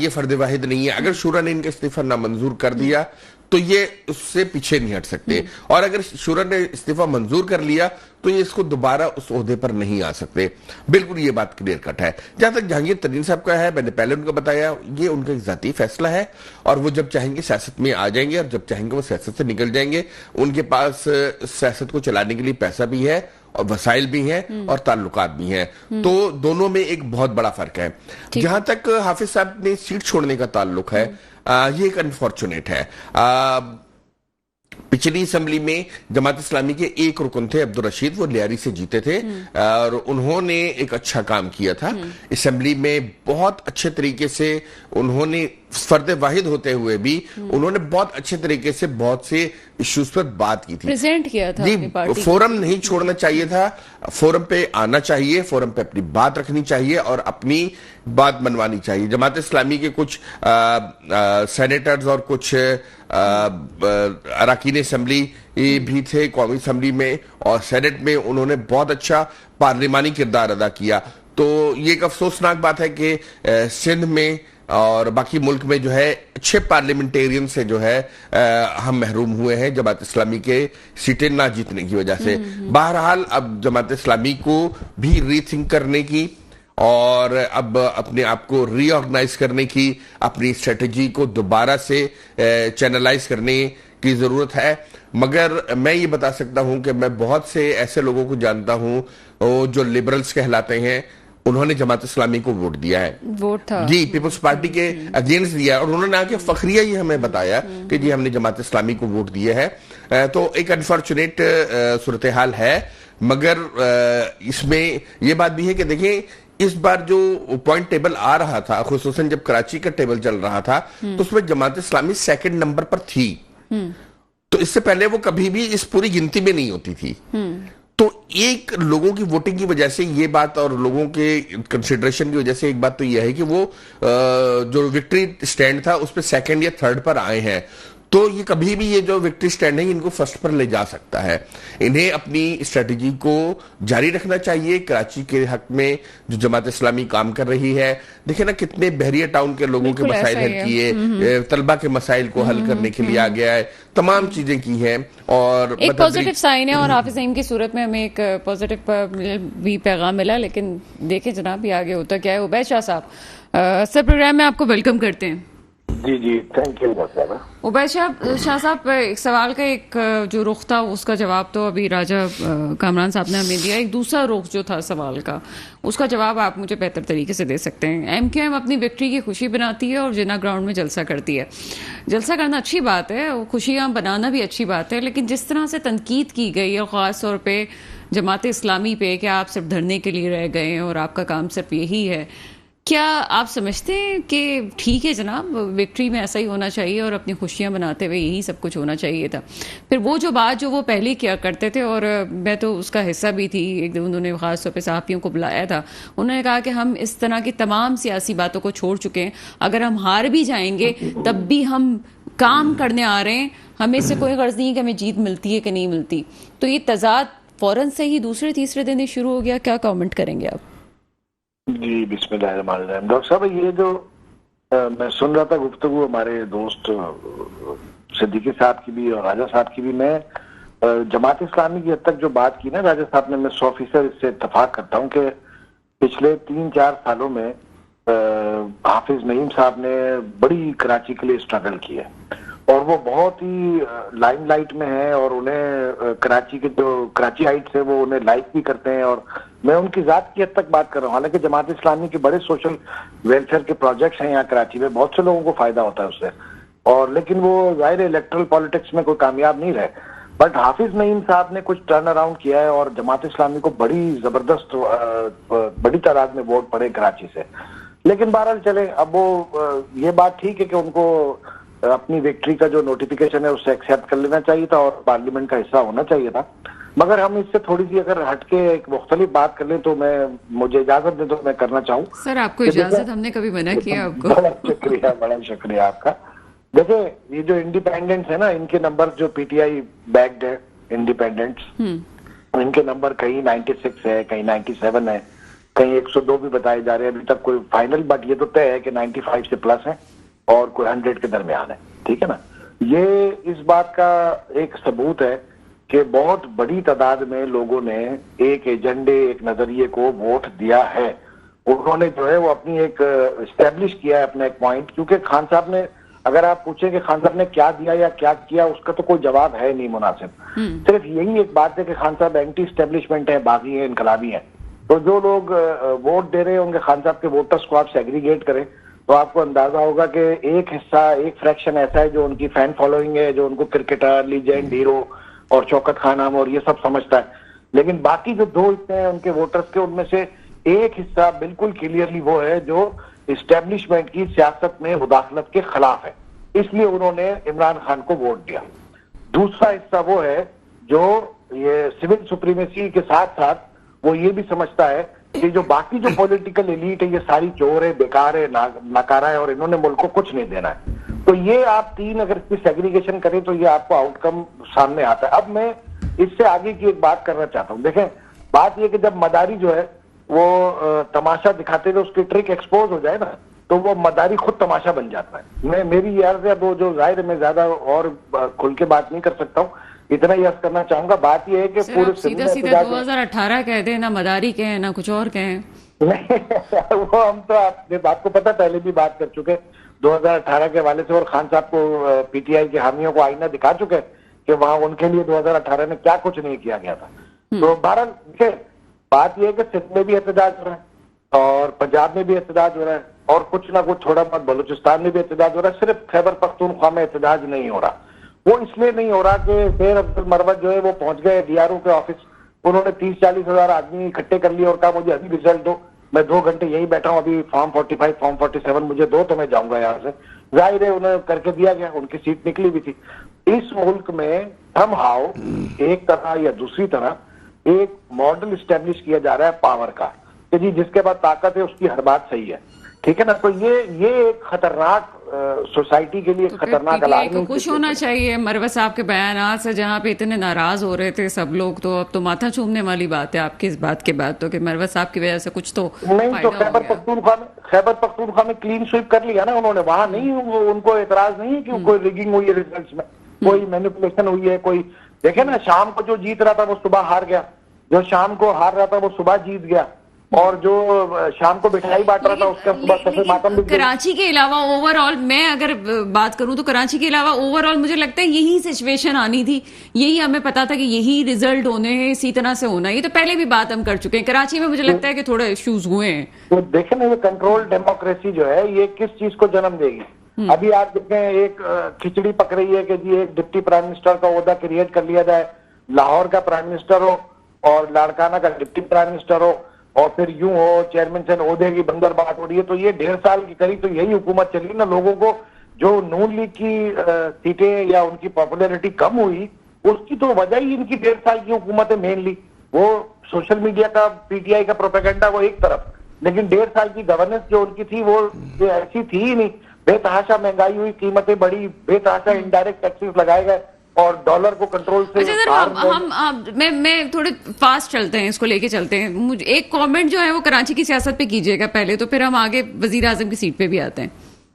ये फर्द वाहिद नहीं है। अगर शूरा ने इनका इस्तीफा नामंजूर कर दिया तो ये उससे पीछे नहीं हट सकते, और अगर शूरा ने इस्तीफा मंजूर कर लिया तो ये इसको दोबारा उस ओहदे पर नहीं आ सकते। बिल्कुल ये बात क्लियर कट है। जहां तक जहांगीर तरीन साहब का है, मैंने पहले उनको बताया, ये उनका एक जाती फैसला है, और वो जब चाहेंगे सियासत में आ जाएंगे, और जब चाहेंगे वो सियासत से निकल जाएंगे। उनके पास सियासत को चलाने के लिए पैसा भी है, और वसाइल भी हैं, और ताल्लुकात भी हैं। तो दोनों में एक बहुत बड़ा फर्क है। जहां तक हाफिज साहब ने सीट छोड़ने का ताल्लुक है, ये एक अनफॉर्चुनेट है। पिछली असेंबली में जमात इस्लामी के एक रुकन थे अब्दुल रशीद, वो लियारी से जीते थे, और उन्होंने एक अच्छा काम किया था असेंबली में। बहुत अच्छे तरीके से उन्होंने, फर्द वाहिद होते हुए भी उन्होंने बहुत अच्छे तरीके से बहुत से इश्यूज पर बात की थी, प्रेजेंट किया था अपनी पार्टी। फोरम नहीं छोड़ना चाहिए था, फोरम पे आना चाहिए, फोरम पे अपनी बात रखनी चाहिए और अपनी बात मनवानी चाहिए। जमात इस्लामी के कुछ सेनेटर्स और कुछ अरकान असेंबली भी थे कौमी असेंबली में और सेनेट में, उन्होंने बहुत अच्छा पार्लिमानी किरदार अदा किया। तो ये एक अफसोसनाक बात है कि सिंध में और बाकी मुल्क में जो है अच्छे पार्लियामेंटेरियन से जो है हम महरूम हुए हैं जमात इस्लामी के सीटें ना जीतने की वजह से। बहरहाल अब जमात इस्लामी को भी रीथिंक करने की और अब अपने आप को रीऑर्गेनाइज करने की, अपनी स्ट्रेटेजी को दोबारा से चैनलाइज करने की जरूरत है। मगर मैं ये बता सकता हूं कि मैं बहुत से ऐसे लोगों को जानता हूं जो लिबरल्स कहलाते हैं, उन्होंने जमात इस्लामी को वोट दिया है। वोट था जी, पीपल्स पार्टी के अगेंस्ट दिया, और उन्होंने आके फखरिया ये हमें बताया कि जी हमने जमात इस्लामी को वोट दिया है। तो एक अनफॉर्चुनेट सूरत हाल है, मगर इसमें यह बात भी है कि देखिए इस बार जो पॉइंट टेबल आ रहा था, खुसूसन जब कराची का टेबल चल रहा था, तो उसमें जमात इस्लामी सेकंड नंबर पर थी। तो इससे पहले वो कभी भी इस पूरी गिनती में नहीं होती थी। तो एक लोगों की वोटिंग की वजह से ये बात और लोगों के कंसिडरेशन की वजह से एक बात तो यह है कि वो जो विक्ट्री स्टैंड था उस पर सेकंड या थर्ड पर आए हैं। तो ये कभी भी ये जो विक्ट्री स्टैंड है इनको फर्स्ट पर ले जा सकता है। इन्हें अपनी स्ट्रेटेजी को जारी रखना चाहिए। कराची के हक में जो जमात इस्लामी काम कर रही है, देखिए ना कितने बहरिया टाउन के लोगों के मसाइल हल किए, तलबा के मसाइल को हल करने के लिए आ गया है, तमाम चीजें की हैं। और एक पॉजिटिव साइन है, और हाफिज सईद की सूरत में हमें एक पॉजिटिव भी पैगाम मिला। लेकिन देखें जनाब ये आगे होता क्या है। उबैद शाह साहब, सर प्रोग्राम में आपको वेलकम करते हैं। जी जी, थैंक यू। उबैद शाह साहब, एक सवाल का एक जो रुख था उसका जवाब तो अभी राजा कामरान साहब ने हमें दिया। एक दूसरा रुख जो था सवाल का, उसका जवाब आप मुझे बेहतर तरीके से दे सकते हैं। MQM अपनी विक्ट्री की खुशी बनाती है और जिन्ना ग्राउंड में जलसा करती है। जलसा करना अच्छी बात है, खुशियां बनाना भी अच्छी बात है, लेकिन जिस तरह से तनकीद की गई है ख़ास तौर पर जमात इस्लामी पे कि आप सिर्फ धरने के लिए रह गए और आपका काम सिर्फ यही है, क्या आप समझते हैं कि ठीक है जनाब, विक्ट्री में ऐसा ही होना चाहिए और अपनी खुशियां बनाते हुए यही सब कुछ होना चाहिए था? फिर वो जो बात जो वो पहले किया करते थे, और मैं तो उसका हिस्सा भी थी, एक दिन उन्होंने खास तौर पे सहाफ़ियों को बुलाया था, उन्होंने कहा कि हम इस तरह की तमाम सियासी बातों को छोड़ चुके हैं, अगर हम हार भी जाएंगे तब भी हम काम करने आ रहे हैं, हमें इससे कोई गर्ज नहीं कि हमें जीत मिलती है कि नहीं मिलती। तो ये तजाद फौरन से ही दूसरे तीसरे दिन ही शुरू हो गया। क्या कमेंट करेंगे आप? जी, बिस्मिल्लाहिर्रहमानिर्रहीम। डॉक्टर साहब, ये जो मैं सुन रहा था गुफ्तगू हमारे दोस्त सिद्दीकी साहब की भी और राजा साहब की भी, मैं जमात इस्लामी की हद तक जो बात की ना राजा साहब ने, मैं 100% इससे इत्तेफाक करता हूँ कि पिछले 3-4 सालों में हाफिज नईम साहब ने बड़ी कराची के लिए स्ट्रगल की है, और वो बहुत ही लाइमलाइट में है, और उन्हें कराची के जो कराचीइट्स है वो उन्हें लाइक भी करते हैं, और मैं उनकी जात की हद तक बात कर रहा हूँ। हालांकि जमात इस्लामी के बड़े सोशल वेलफेयर के प्रोजेक्ट्स हैं यहाँ कराची में, बहुत से लोगों को फायदा होता है उससे, और लेकिन वो जाहिर इलेक्ट्रल पॉलिटिक्स में कोई कामयाब नहीं रहे। बट हाफिज नईम साहब ने कुछ टर्न अराउंड किया है और जमात इस्लामी को बड़ी जबरदस्त बड़ी तादाद में वोट पड़े कराची से। लेकिन बहरहाल चले, अब वो ये बात ठीक है कि उनको अपनी विक्ट्री का जो नोटिफिकेशन है उससे एक्सेप्ट कर लेना चाहिए था और पार्लियामेंट का हिस्सा होना चाहिए था। मगर हम इससे थोड़ी सी अगर हटके एक मुख्तलिफ बात कर लें तो मुझे इजाजत दे तो मैं करना चाहूँ। सर आपको इजाजत, हमने कभी मना किया आपको? बड़ा शुक्रिया आपका। देखिए ये जो इंडिपेंडेंट्स है ना, इनके नंबर जो पीटीआई बैक्ड है इंडिपेंडेंट्स, इनके नंबर कहीं 96 है, कहीं 97 है, कहीं 102 भी बताए जा रहे हैं। अभी तक कोई फाइनल, बट ये तो तय है कि 95 से प्लस है और कोई 100 के दरमियान है। ठीक है ना, ये इस बात का एक सबूत है कि बहुत बड़ी तादाद में लोगों ने एक एजेंडे, एक नजरिए को वोट दिया है। उन्होंने जो है वो अपनी एक एस्टेब्लिश किया है अपना एक पॉइंट। क्योंकि खान साहब ने, अगर आप पूछे कि खान साहब ने क्या दिया या क्या किया, उसका तो कोई जवाब है नहीं मुनासिब। सिर्फ यही एक बात है कि खान साहब एंटी एस्टेब्लिशमेंट है, बागी है, इनकलाबी है। तो जो लोग वोट दे रहे होंगे खान साहब के वोटर्स को आप सेग्रीगेट करें तो आपको अंदाजा होगा कि एक हिस्सा, एक फ्रैक्शन ऐसा है जो उनकी फैन फॉलोइंग है, जो उनको क्रिकेटर, लीजेंड, हीरो और शौकत खान और ये सब समझता है। लेकिन बाकी जो दो हिस्से हैं उनके वोटर्स के, उनमें से एक हिस्सा बिल्कुल क्लियरली वो है जो इस्टेब्लिशमेंट की सियासत में मुदाखलत के खिलाफ है, इसलिए उन्होंने इमरान खान को वोट दिया। दूसरा हिस्सा वो है जो ये सिविल सुप्रीमेसी के साथ साथ वो ये भी समझता है कि जो बाकी जो पॉलिटिकल एलीट है ये सारी चोर है, बेकार है, नाकारा है और इन्होंने मुल्क को कुछ नहीं देना है। तो ये आप तीन अगर इसकी सेग्रीगेशन करें तो ये आपको आउटकम सामने आता है। अब मैं इससे आगे की एक बात करना चाहता हूँ। देखें, बात ये कि जब मदारी जो है वो तमाशा दिखाते हुए उसकी ट्रिक एक्सपोज हो जाए ना, तो वो मदारी खुद तमाशा बन जाता है। मेरी यार से वो जो जाहिर है मैं ज्यादा और खुल के बात नहीं कर सकता हूँ, इतना ही अर्ज करना चाहूंगा। बात यह है कि पूरे सीधा सीधा 2018 कह दे, ना मदारी कहें ना कुछ और कहें। नहीं वो हम तो आपने बात को पता, पहले भी बात कर चुके 2018 के हवाले से, और खान साहब को पीटीआई के हामियों को आईना दिखा चुके कि वहां उनके लिए 2018 में क्या कुछ नहीं किया गया था। तो बहरहाल बात यह है कि सिंध में भी एहतजाज हो रहा है और पंजाब में भी एहतजाज हो रहा है और कुछ ना कुछ थोड़ा बहुत बलूचिस्तान में भी एहतजाज हो रहा है। सिर्फ खैबर पख्तूनख्वा में एहतजाज नहीं हो रहा। वो इसलिए नहीं हो रहा कि शेर अब्दुल मरवत जो है वो पहुंच गए डीआरओ के ऑफिस, उन्होंने 30-40 हजार आदमी इकट्ठे कर लिए और कहा मुझे अभी रिजल्ट दो, मैं 2 घंटे यही बैठा हूं, अभी फॉर्म 45 फॉर्म 47 मुझे दो तो मैं जाऊंगा यहाँ से। जाहिर है उन्हें करके दिया गया, उनकी सीट निकली भी थी। इस मुल्क में हम हाउ एक तरह या दूसरी तरह एक मॉडल स्टैब्लिश किया जा रहा है पावर का कि जी जिसके पास ताकत है उसकी हर बात सही है। ठीक है ना, तो ये एक खतरनाक सोसाइटी के लिए खतरनाक अलार्म को खुश होना चाहिए मरवत साहब के बयान से, जहां पे इतने नाराज हो रहे थे सब लोग। तो अब तो माथा चूमने वाली बात है आपकी इस बात के बाद तो कि मरवत साहब की वजह से कुछ तो नहीं। तो खैबर पख्तूनख्वा में क्लीन स्वीप कर लिया ना उन्होंने, वहां नहीं, उनको एतराज नहीं है कि कोई रिगिंग हुई है रिजल्ट में, कोई मैनिपुलेशन हुई है, कोई देखे ना शाम को जो जीत रहा था वो सुबह हार गया, जो शाम को हार रहा था वो सुबह जीत गया, और जो शाम को मिठाई बांट रहा था उसका सुबह सफेद मातम भी। कराची के अलावा ओवरऑल मैं अगर बात करूं तो कराची के अलावा ओवरऑल मुझे लगता है यही सिचुएशन आनी थी, यही हमें पता था कि यही रिजल्ट होने हैं, इसी तरह से होना। ये तो पहले भी बात हम कर चुके हैं। कराची में मुझे लगता है कि थोड़े इश्यूज हुए हैं। तो देखें ना, ये कंट्रोल डेमोक्रेसी जो है ये किस चीज को जन्म देगी। अभी आप देखें एक खिचड़ी पक रही है कि जी एक डिप्टी प्राइम मिनिस्टर का ओहदा क्रिएट कर लिया जाए, लाहौर का प्राइम मिनिस्टर हो और लाड़काना का डिप्टी प्राइम मिनिस्टर हो, और फिर यूं हो चेयरमैन से ओहदे की बंदरबाट हो रही है। तो ये 1.5 साल की करीब तो यही हुकूमत चली ना। लोगों को जो नून लीग की सीटें या उनकी पॉपुलैरिटी कम हुई उसकी तो वजह ही इनकी 1.5 साल की हुकूमत है मेनली। वो सोशल मीडिया का, पीटीआई का प्रोपेगेंडा वो एक तरफ, लेकिन 1.5 साल की गवर्नेंस जो उनकी थी वो ऐसी थी ही नहीं। बेतहाशा महंगाई हुई, कीमतें बढ़ी, बेतहाशा इनडायरेक्ट टैक्सेस लगाए गए और डॉलर को कंट्रोल से। अच्छा सर, मैं थोड़े फास्ट चलते हैं, इसको लेके चलते हैं। मुझे एक कमेंट जो है वो कराची की सियासत पे कीजिएगा पहले, तो फिर हम आगे वजीर आजम की सीट पे भी आते हैं।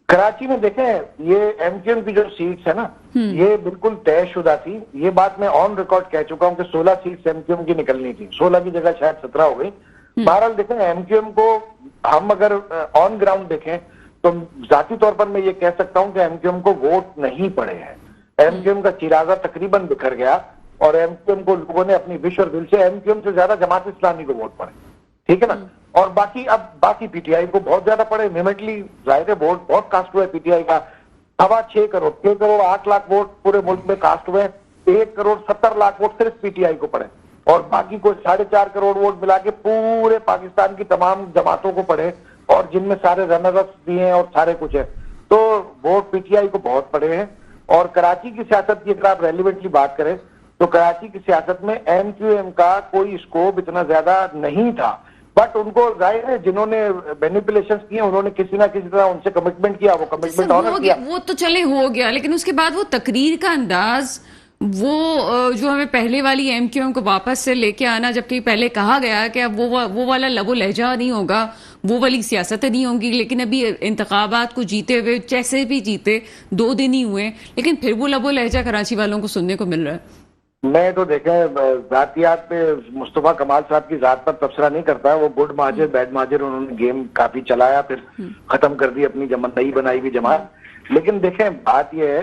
कराची में देखें ये एमक्यूएम की जो सीट्स है ना ये बिल्कुल तयशुदा थी। ये बात मैं ऑन रिकॉर्ड कह चुका हूं कि 16 सीट्स एमक्यूएम की निकलनी थी, 16 की जगह शायद 17 हो गई। बहरहाल देखें एमक्यूएम को हम अगर ऑन ग्राउंड देखें तो जाती तौर पर मैं ये कह सकता हूं कि एमक्यूएम को वोट नहीं पड़े हैं। एमक्यूएम का चिरागा तकरीबन बिखर गया और एमक्यूएम को लोगों ने अपनी विश और दिल से, एमक्यूएम से ज्यादा जमात इस्लामी को वोट पड़े। ठीक है ना, और बाकी पीटीआई को बहुत ज्यादा पड़े। मिमेटली जाहिर है वोट बहुत कास्ट हुआ है पीटीआई का, 6.25 करोड़ 8 लाख वोट पूरे मुल्क में कास्ट हुए। 1,70,00,000 वोट सिर्फ पीटीआई को पड़े और बाकी को 4.5 करोड़ वोट मिला के पूरे पाकिस्तान की तमाम जमातों को पड़े और जिनमें सारे रनर-अप्स भी हैं और सारे कुछ है, तो वोट पीटीआई को बहुत पड़े हैं। और कराची की सियासत की अगर आप रेलिवेंटली बात करें तो कराची की सियासत में एमक्यूएम का कोई स्कोप इतना ज्यादा नहीं था, बट उनको जाहिर है जिन्होंने मैनिपुलेशंस किए उन्होंने किसी ना किसी तरह उनसे कमिटमेंट किया, वो कमिटमेंट ऑनर किया। वो तो चले हो गया, लेकिन उसके बाद वो तकरीर का अंदाज, वो जो हमें पहले वाली एमक्यूएम को वापस से लेके आना, जबकि पहले कहा गया कि अब वो वाला लबो लहजा नहीं होगा, वो वाली सियासतें नहीं होंगी, लेकिन अभी इंतखाबात को जीते हुए जैसे भी जीते 2 दिन ही हुए, लेकिन फिर वो लबो लहजा कराची वालों को सुनने को मिल रहा है। मैं तो देखें जातियात पे मुस्तफा कमाल साहब की जात पर तबसरा नहीं करता है, वो गुड माजिर बैड माजिर उन्होंने गेम काफी चलाया, फिर खत्म कर दी अपनी नई बनाई हुई जमात। लेकिन देखें बात यह है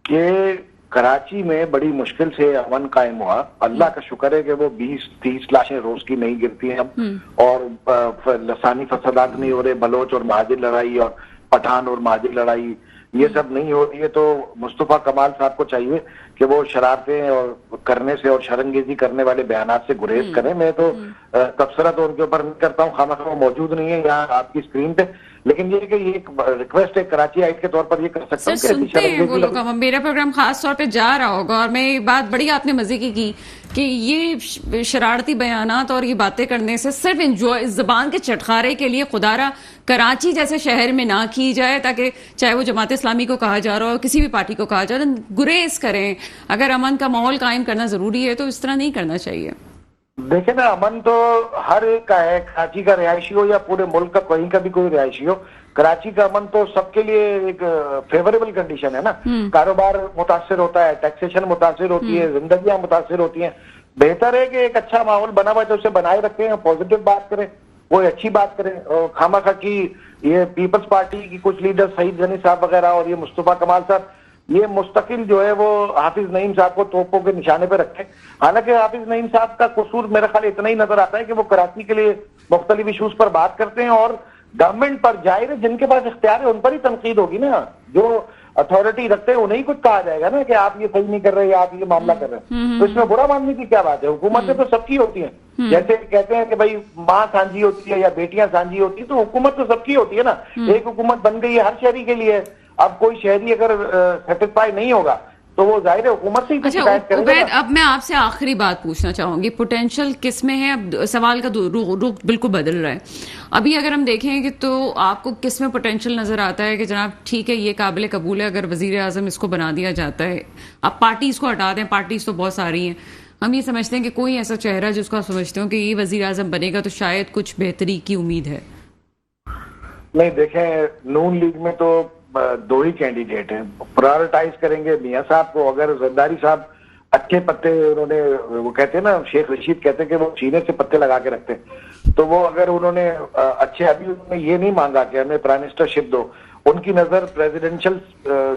कि कराची में बड़ी मुश्किल से अमन कायम हुआ, अल्लाह का शुक्र है कि वो 20-30 लाशें रोज की नहीं गिरती हैं अब, और लसानी फसादात नहीं हो रहे, बलोच और महाजिर लड़ाई और पठान और महाजिर लड़ाई ये सब नहीं हो रही है। तो मुस्तफा कमाल साहब को चाहिए कि वो शरारतें और करने से और शर्मगेजी करने वाले बयानात से गुरेज करें। मैं तो तबसरा तो उनके ऊपर नहीं करता हूँ, खामखा वो मौजूद नहीं है यहाँ आपकी स्क्रीन पे, लेकिन ये कि ये एक रिक्वेस्ट है कराची आइट के तौर पर ये कर सकता हूँ। सुनते हैं वो लोग, मेरा प्रोग्राम खास तौर पे जा रहा होगा, और मैं एक बात बड़ी आपने मजे की कि ये शरारती बयानात और ये बातें करने से सिर्फ इंजॉय जबान के चटखारे के लिए खुदारा कराची जैसे शहर में ना की जाए, ताकि चाहे वो जमात इस्लामी को कहा जा रहा हो, किसी भी पार्टी को कहा जा रहा है, गुरेज करें। अगर अमन का माहौल कायम करना जरूरी है तो इस तरह नहीं करना चाहिए। देखे ना, अमन तो हर एक का है, कराची का रिहायशी हो या पूरे मुल्क का कहीं का भी कोई रिहायशी हो, कराची का अमन तो सबके लिए एक फेवरेबल कंडीशन है ना। कारोबार मुतासिर होता है, टैक्सेशन मुतासिर होती है, जिंदगियां मुतासिर होती हैं। बेहतर है कि एक अच्छा माहौल बना हुआ है तो उसे बनाए रखें, पॉजिटिव बात करें, कोई अच्छी बात करें। और खामखा की ये पीपल्स पार्टी की कुछ लीडर सईद गनी साहब वगैरह और ये मुस्तफा कमाल साहब ये मुस्तकिल जो है वो हाफिज नईम साहब को तोपों के निशाने पे रखे। हालांकि हाफिज नईम साहब का कसूर मेरे ख्याल इतना ही नजर आता है कि वो कराची के लिए मुख्तलिफ इशूज पर बात करते हैं और गवर्नमेंट पर जाहिर है जिनके पास इख्तियार है उन पर ही तनकीद होगी ना, जो अथॉरिटी रखते हैं उन्हें कुछ कहा जाएगा ना कि आप ये सही नहीं कर रहे या आप ये मामला कर रहे हैं। तो इसमें बुरा मानने की क्या बात है? हुकूमतें तो सबकी होती हैं, जैसे कहते हैं कि भाई माँ सांझी होती है या बेटियां सांझी होती है, तो हुकूमत तो सबकी होती है ना। एक हुकूमत बन गई है हर शहरी के लिए, अब कोई शहरी अगर सेटिस्फाई नहीं होगा तो वो जाहिर है हुकूमत से ही शिकायत करेगा। अब मैं आपसे आखिरी बात पूछना चाहूंगी, पोटेंशियल किस में है? अब सवाल का रुख बिल्कुल बदल रहा है। अभी अगर हम देखें तो आपको किस में पोटेंशियल नजर आता है कि जनाब ठीक है ये काबिल कबूल है अगर वजीर आजम इसको बना दिया जाता है? अब पार्टीज को हटा दें, पार्टीज तो बहुत सारी हैं, हम ये समझते हैं कि कोई ऐसा चेहरा जिसको आप समझते हो कि ये वजीर आजम बनेगा तो शायद कुछ बेहतरी की उम्मीद है? नहीं, देखें नून लीग में तो 2 ही कैंडिडेट हैं, प्रायोरिटाइज करेंगे मियां साहब को। अगर जरदारी साहब अच्छे पत्ते उन्होंने, वो कहते हैं ना शेख रशीद कहते हैं कि वो चीने से पत्ते लगा के रखते हैं, तो वो अगर उन्होंने अच्छे, अभी उन्होंने ये नहीं मांगा कि हमें प्राइम मिनिस्टरशिप दो, उनकी नजर प्रेसिडेंशियल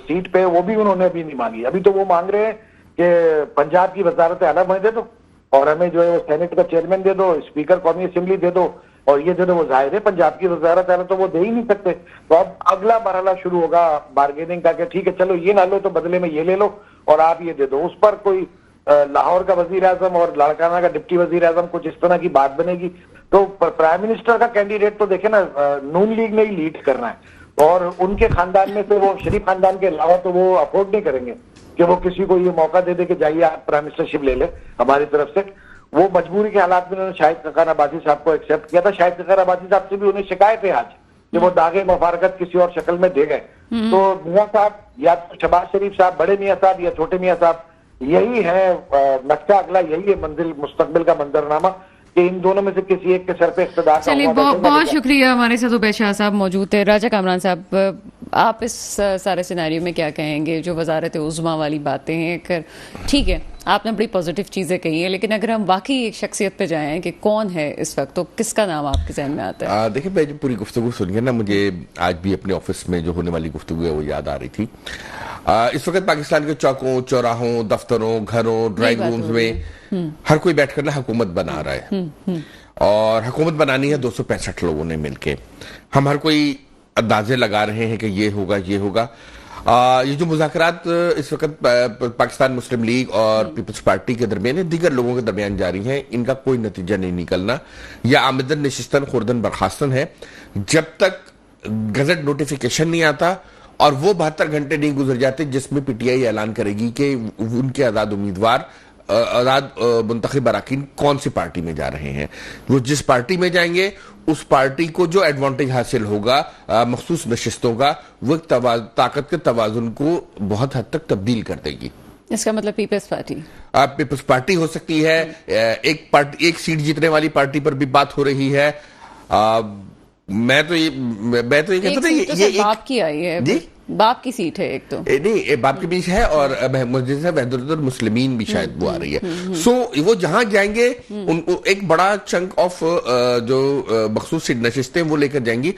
सीट पे, वो भी उन्होंने अभी नहीं मांगी। अभी तो वो मांग रहे हैं कि पंजाब की वजारत आला हमें दे दो और हमें जो है वो सेनेट का चेयरमैन दे दो, स्पीकर कौमी असेंबली दे दो, और ये जो वो जाहिर है पंजाब की वजारत आला तो वो दे ही नहीं सकते। तो अब अगला मरहला शुरू होगा बार्गेनिंग का कि ठीक है चलो ये ना लो तो बदले में ये ले लो और आप ये दे दो। उस पर कोई लाहौर का वजीर आजम और लाड़काना का डिप्टी वजीर आजम कुछ इस तरह की बात बनेगी। तो प्राइम मिनिस्टर का कैंडिडेट तो देखे ना नून लीग ने ही लीड करना है और उनके खानदान में से वो शरीफ खानदान के अलावा तो वो अफोर्ड नहीं करेंगे कि वो किसी को ये मौका दे दे कि जाइए आप प्राइम मिनिस्टरशिप ले ले हमारी तरफ से। वो मजबूरी के हालात में उन्होंने शाहिद खकान अब्बासी साहब को एक्सेप्ट किया था। शाहिद खकान अब्बासी साहब से भी उन्हें शिकायत है आज कि वो दागे मफारकत किसी और शक्ल में दे गए। तो मियां साहब या तो शहबाज शरीफ साहब, बड़े मियां साहब या छोटे मियां साहब, यही है नक्शा अगला, यही है मंजिल मुस्तकबिल का मंजरनामा कि इन दोनों में से किसी एक के सर पे इख्तिदार। चलिए बहुत शुक्रिया, हमारे साथ उबैद शाह साहब मौजूद थे। राजा कामरान साहब, आप इस सारे सिनेरियो में क्या कहेंगे? जो वजारत उज़्मा वाली बातें हैं, ठीक है आपने बड़ी पॉजिटिव चीजें कही हैं, लेकिन अगर हम वाकई एक शख्सियत पे जाएं कि कौन है इस वक्त, तो किसका नाम आपके ज़हन में आता है? देखिए, मैं जो पूरी गुफ्तगू सुनी है ना, मुझे आज भी अपने ऑफिस में जो होने वाली गुफ्तगू है वो याद आ रही थी। इस वक्त पाकिस्तान के चौकों, चौराहों, दफ्तरों, घरों, ड्राइंग रूम्स में हर कोई बैठकर ना हुकूमत बना रहा है और हुकूमत बनानी है 265 लोगों ने मिलके। हम हर कोई अंदाजे लगा रहे हैं कि ये होगा ये होगा। ये जो मुज़ाकरात इस वक्त पाकिस्तान मुस्लिम लीग और पीपल्स पार्टी के दरमियान है, दीगर लोगों के दरमियान जारी हैं, इनका कोई नतीजा नहीं निकलना। या आमदन नशिस्तन खुर्दन बर्खास्तन है। जब तक गजट नोटिफिकेशन नहीं आता और वो 72 घंटे नहीं गुजर जाते जिसमें पीटीआई ऐलान करेगी कि उनके आजाद उम्मीदवार आजाद मुंतखब अरकान कौन सी पार्टी में जा रहे हैं, वो जिस पार्टी में जाएंगे उस पार्टी को जो एडवांटेज हासिल होगा मखसूस नशिस्तों का, वो ताकत के तवाजुन को बहुत हद तक तब्दील कर देगी। इसका मतलब पीपल्स पार्टी, पीपल्स पार्टी हो सकती है। एक सीट जीतने वाली पार्टी पर भी बात हो रही है। मैं तो ये कहता था ये बाप की आई है जी, बाप की सीट है एक तो नहीं, बाप के बीच है और वहदतुल मुस्लिमीन भी शायद वो आ रही है। सो वो जहां जाएंगे उनको एक बड़ा चंक ऑफ जो मखसूस नशिस्तें वो लेकर जाएंगी।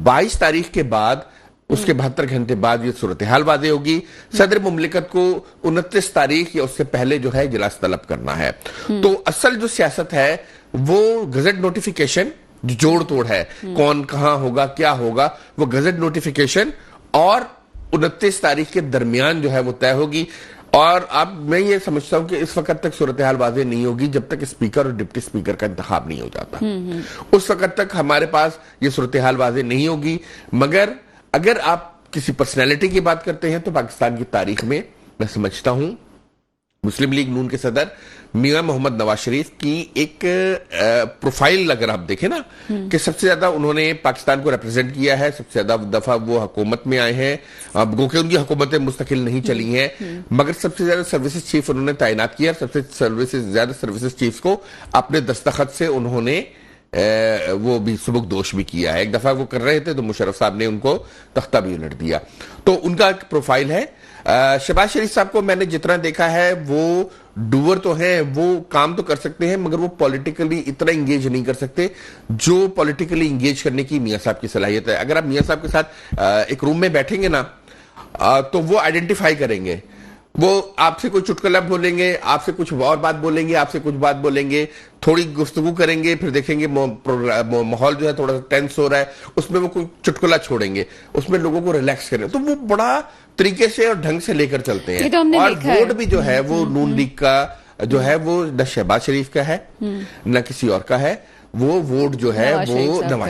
22 तारीख के बाद, उसके 72 घंटे बाद ये सूरत हाल वाज़ेह होगी। सदर मुमलिकत को 29 तारीख या उससे पहले जो है इजलास तलब करना है। तो असल जो सियासत है वो गजट नोटिफिकेशन जो जोड़ तोड़ है, कौन कहां होगा क्या होगा, वो गजट नोटिफिकेशन और 29 तारीख के दरमियान जो है वो तय होगी। और अब मैं ये समझता हूं कि इस वक्त तक सूरत हाल वाज़ेह नहीं होगी जब तक स्पीकर और डिप्टी स्पीकर का इंतखाब नहीं हो जाता। उस वक्त तक हमारे पास ये सूरत हाल वाज़ेह नहीं होगी। मगर अगर आप किसी पर्सनैलिटी की बात करते हैं तो पाकिस्तान की तारीख में मैं समझता हूं मुस्लिम लीग नून के सदर मियां मोहम्मद नवाज शरीफ की एक प्रोफाइल अगर आप देखें ना कि सबसे ज्यादा उन्होंने पाकिस्तान को रिप्रेजेंट किया है, सबसे ज्यादा दफा वो हुकूमत में आए हैं। अब गो के उनकी हुकूमतें मुस्तकिल नहीं चली हैं, मगर सबसे ज्यादा सर्विसेज चीफ उन्होंने तैनात किया। सबसे ज्यादा सर्विसेज चीफ को अपने दस्तखत से उन्होंने वो भी सुबुक दोष भी किया है। एक दफा वो कर रहे थे तो मुशर्रफ साहब ने उनको तख्ता भी उलट दिया। तो उनका एक प्रोफाइल है। शहबाज शरीफ साहब को मैंने जितना देखा है वो डूअर तो हैं, वो काम तो कर सकते हैं मगर वो पॉलिटिकली इतना इंगेज नहीं कर सकते जो पॉलिटिकली इंगेज करने की मियां साहब की सलाहियत है। अगर आप मियां साहब के साथ एक रूम में बैठेंगे ना तो वो आइडेंटिफाई करेंगे। वो आपसे कोई चुटकुला बोलेंगे, आपसे कुछ और बात बोलेंगे, आपसे कुछ बात बोलेंगे, थोड़ी गुफ्तगू करेंगे, फिर देखेंगे माहौल जो है थोड़ा सा टेंस हो रहा है, उसमें वो कोई चुटकुला छोड़ेंगे, उसमें लोगों को रिलैक्स करें। तो वो बड़ा तरीके से और ढंग से लेकर चलते हैं। तो और वोट भी जो है वो नून लीग का जो है वो न शहबाज शरीफ का है न किसी और का है, वो वोट जो है वो नवाज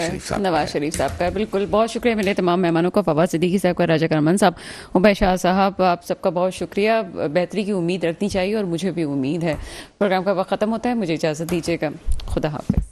शरीफ साहब का है। बिल्कुल, बहुत शुक्रिया मेरे तमाम मेहमानों का, फवाद सिद्दीकी साहब का, राजा करमन साहब, उबैद शाह साहब, आप सबका बहुत शुक्रिया। बेहतरी की उम्मीद रखनी चाहिए और मुझे भी उम्मीद है। प्रोग्राम का वक्त खत्म होता है, मुझे इजाजत दीजिएगा। खुदा हाफिज।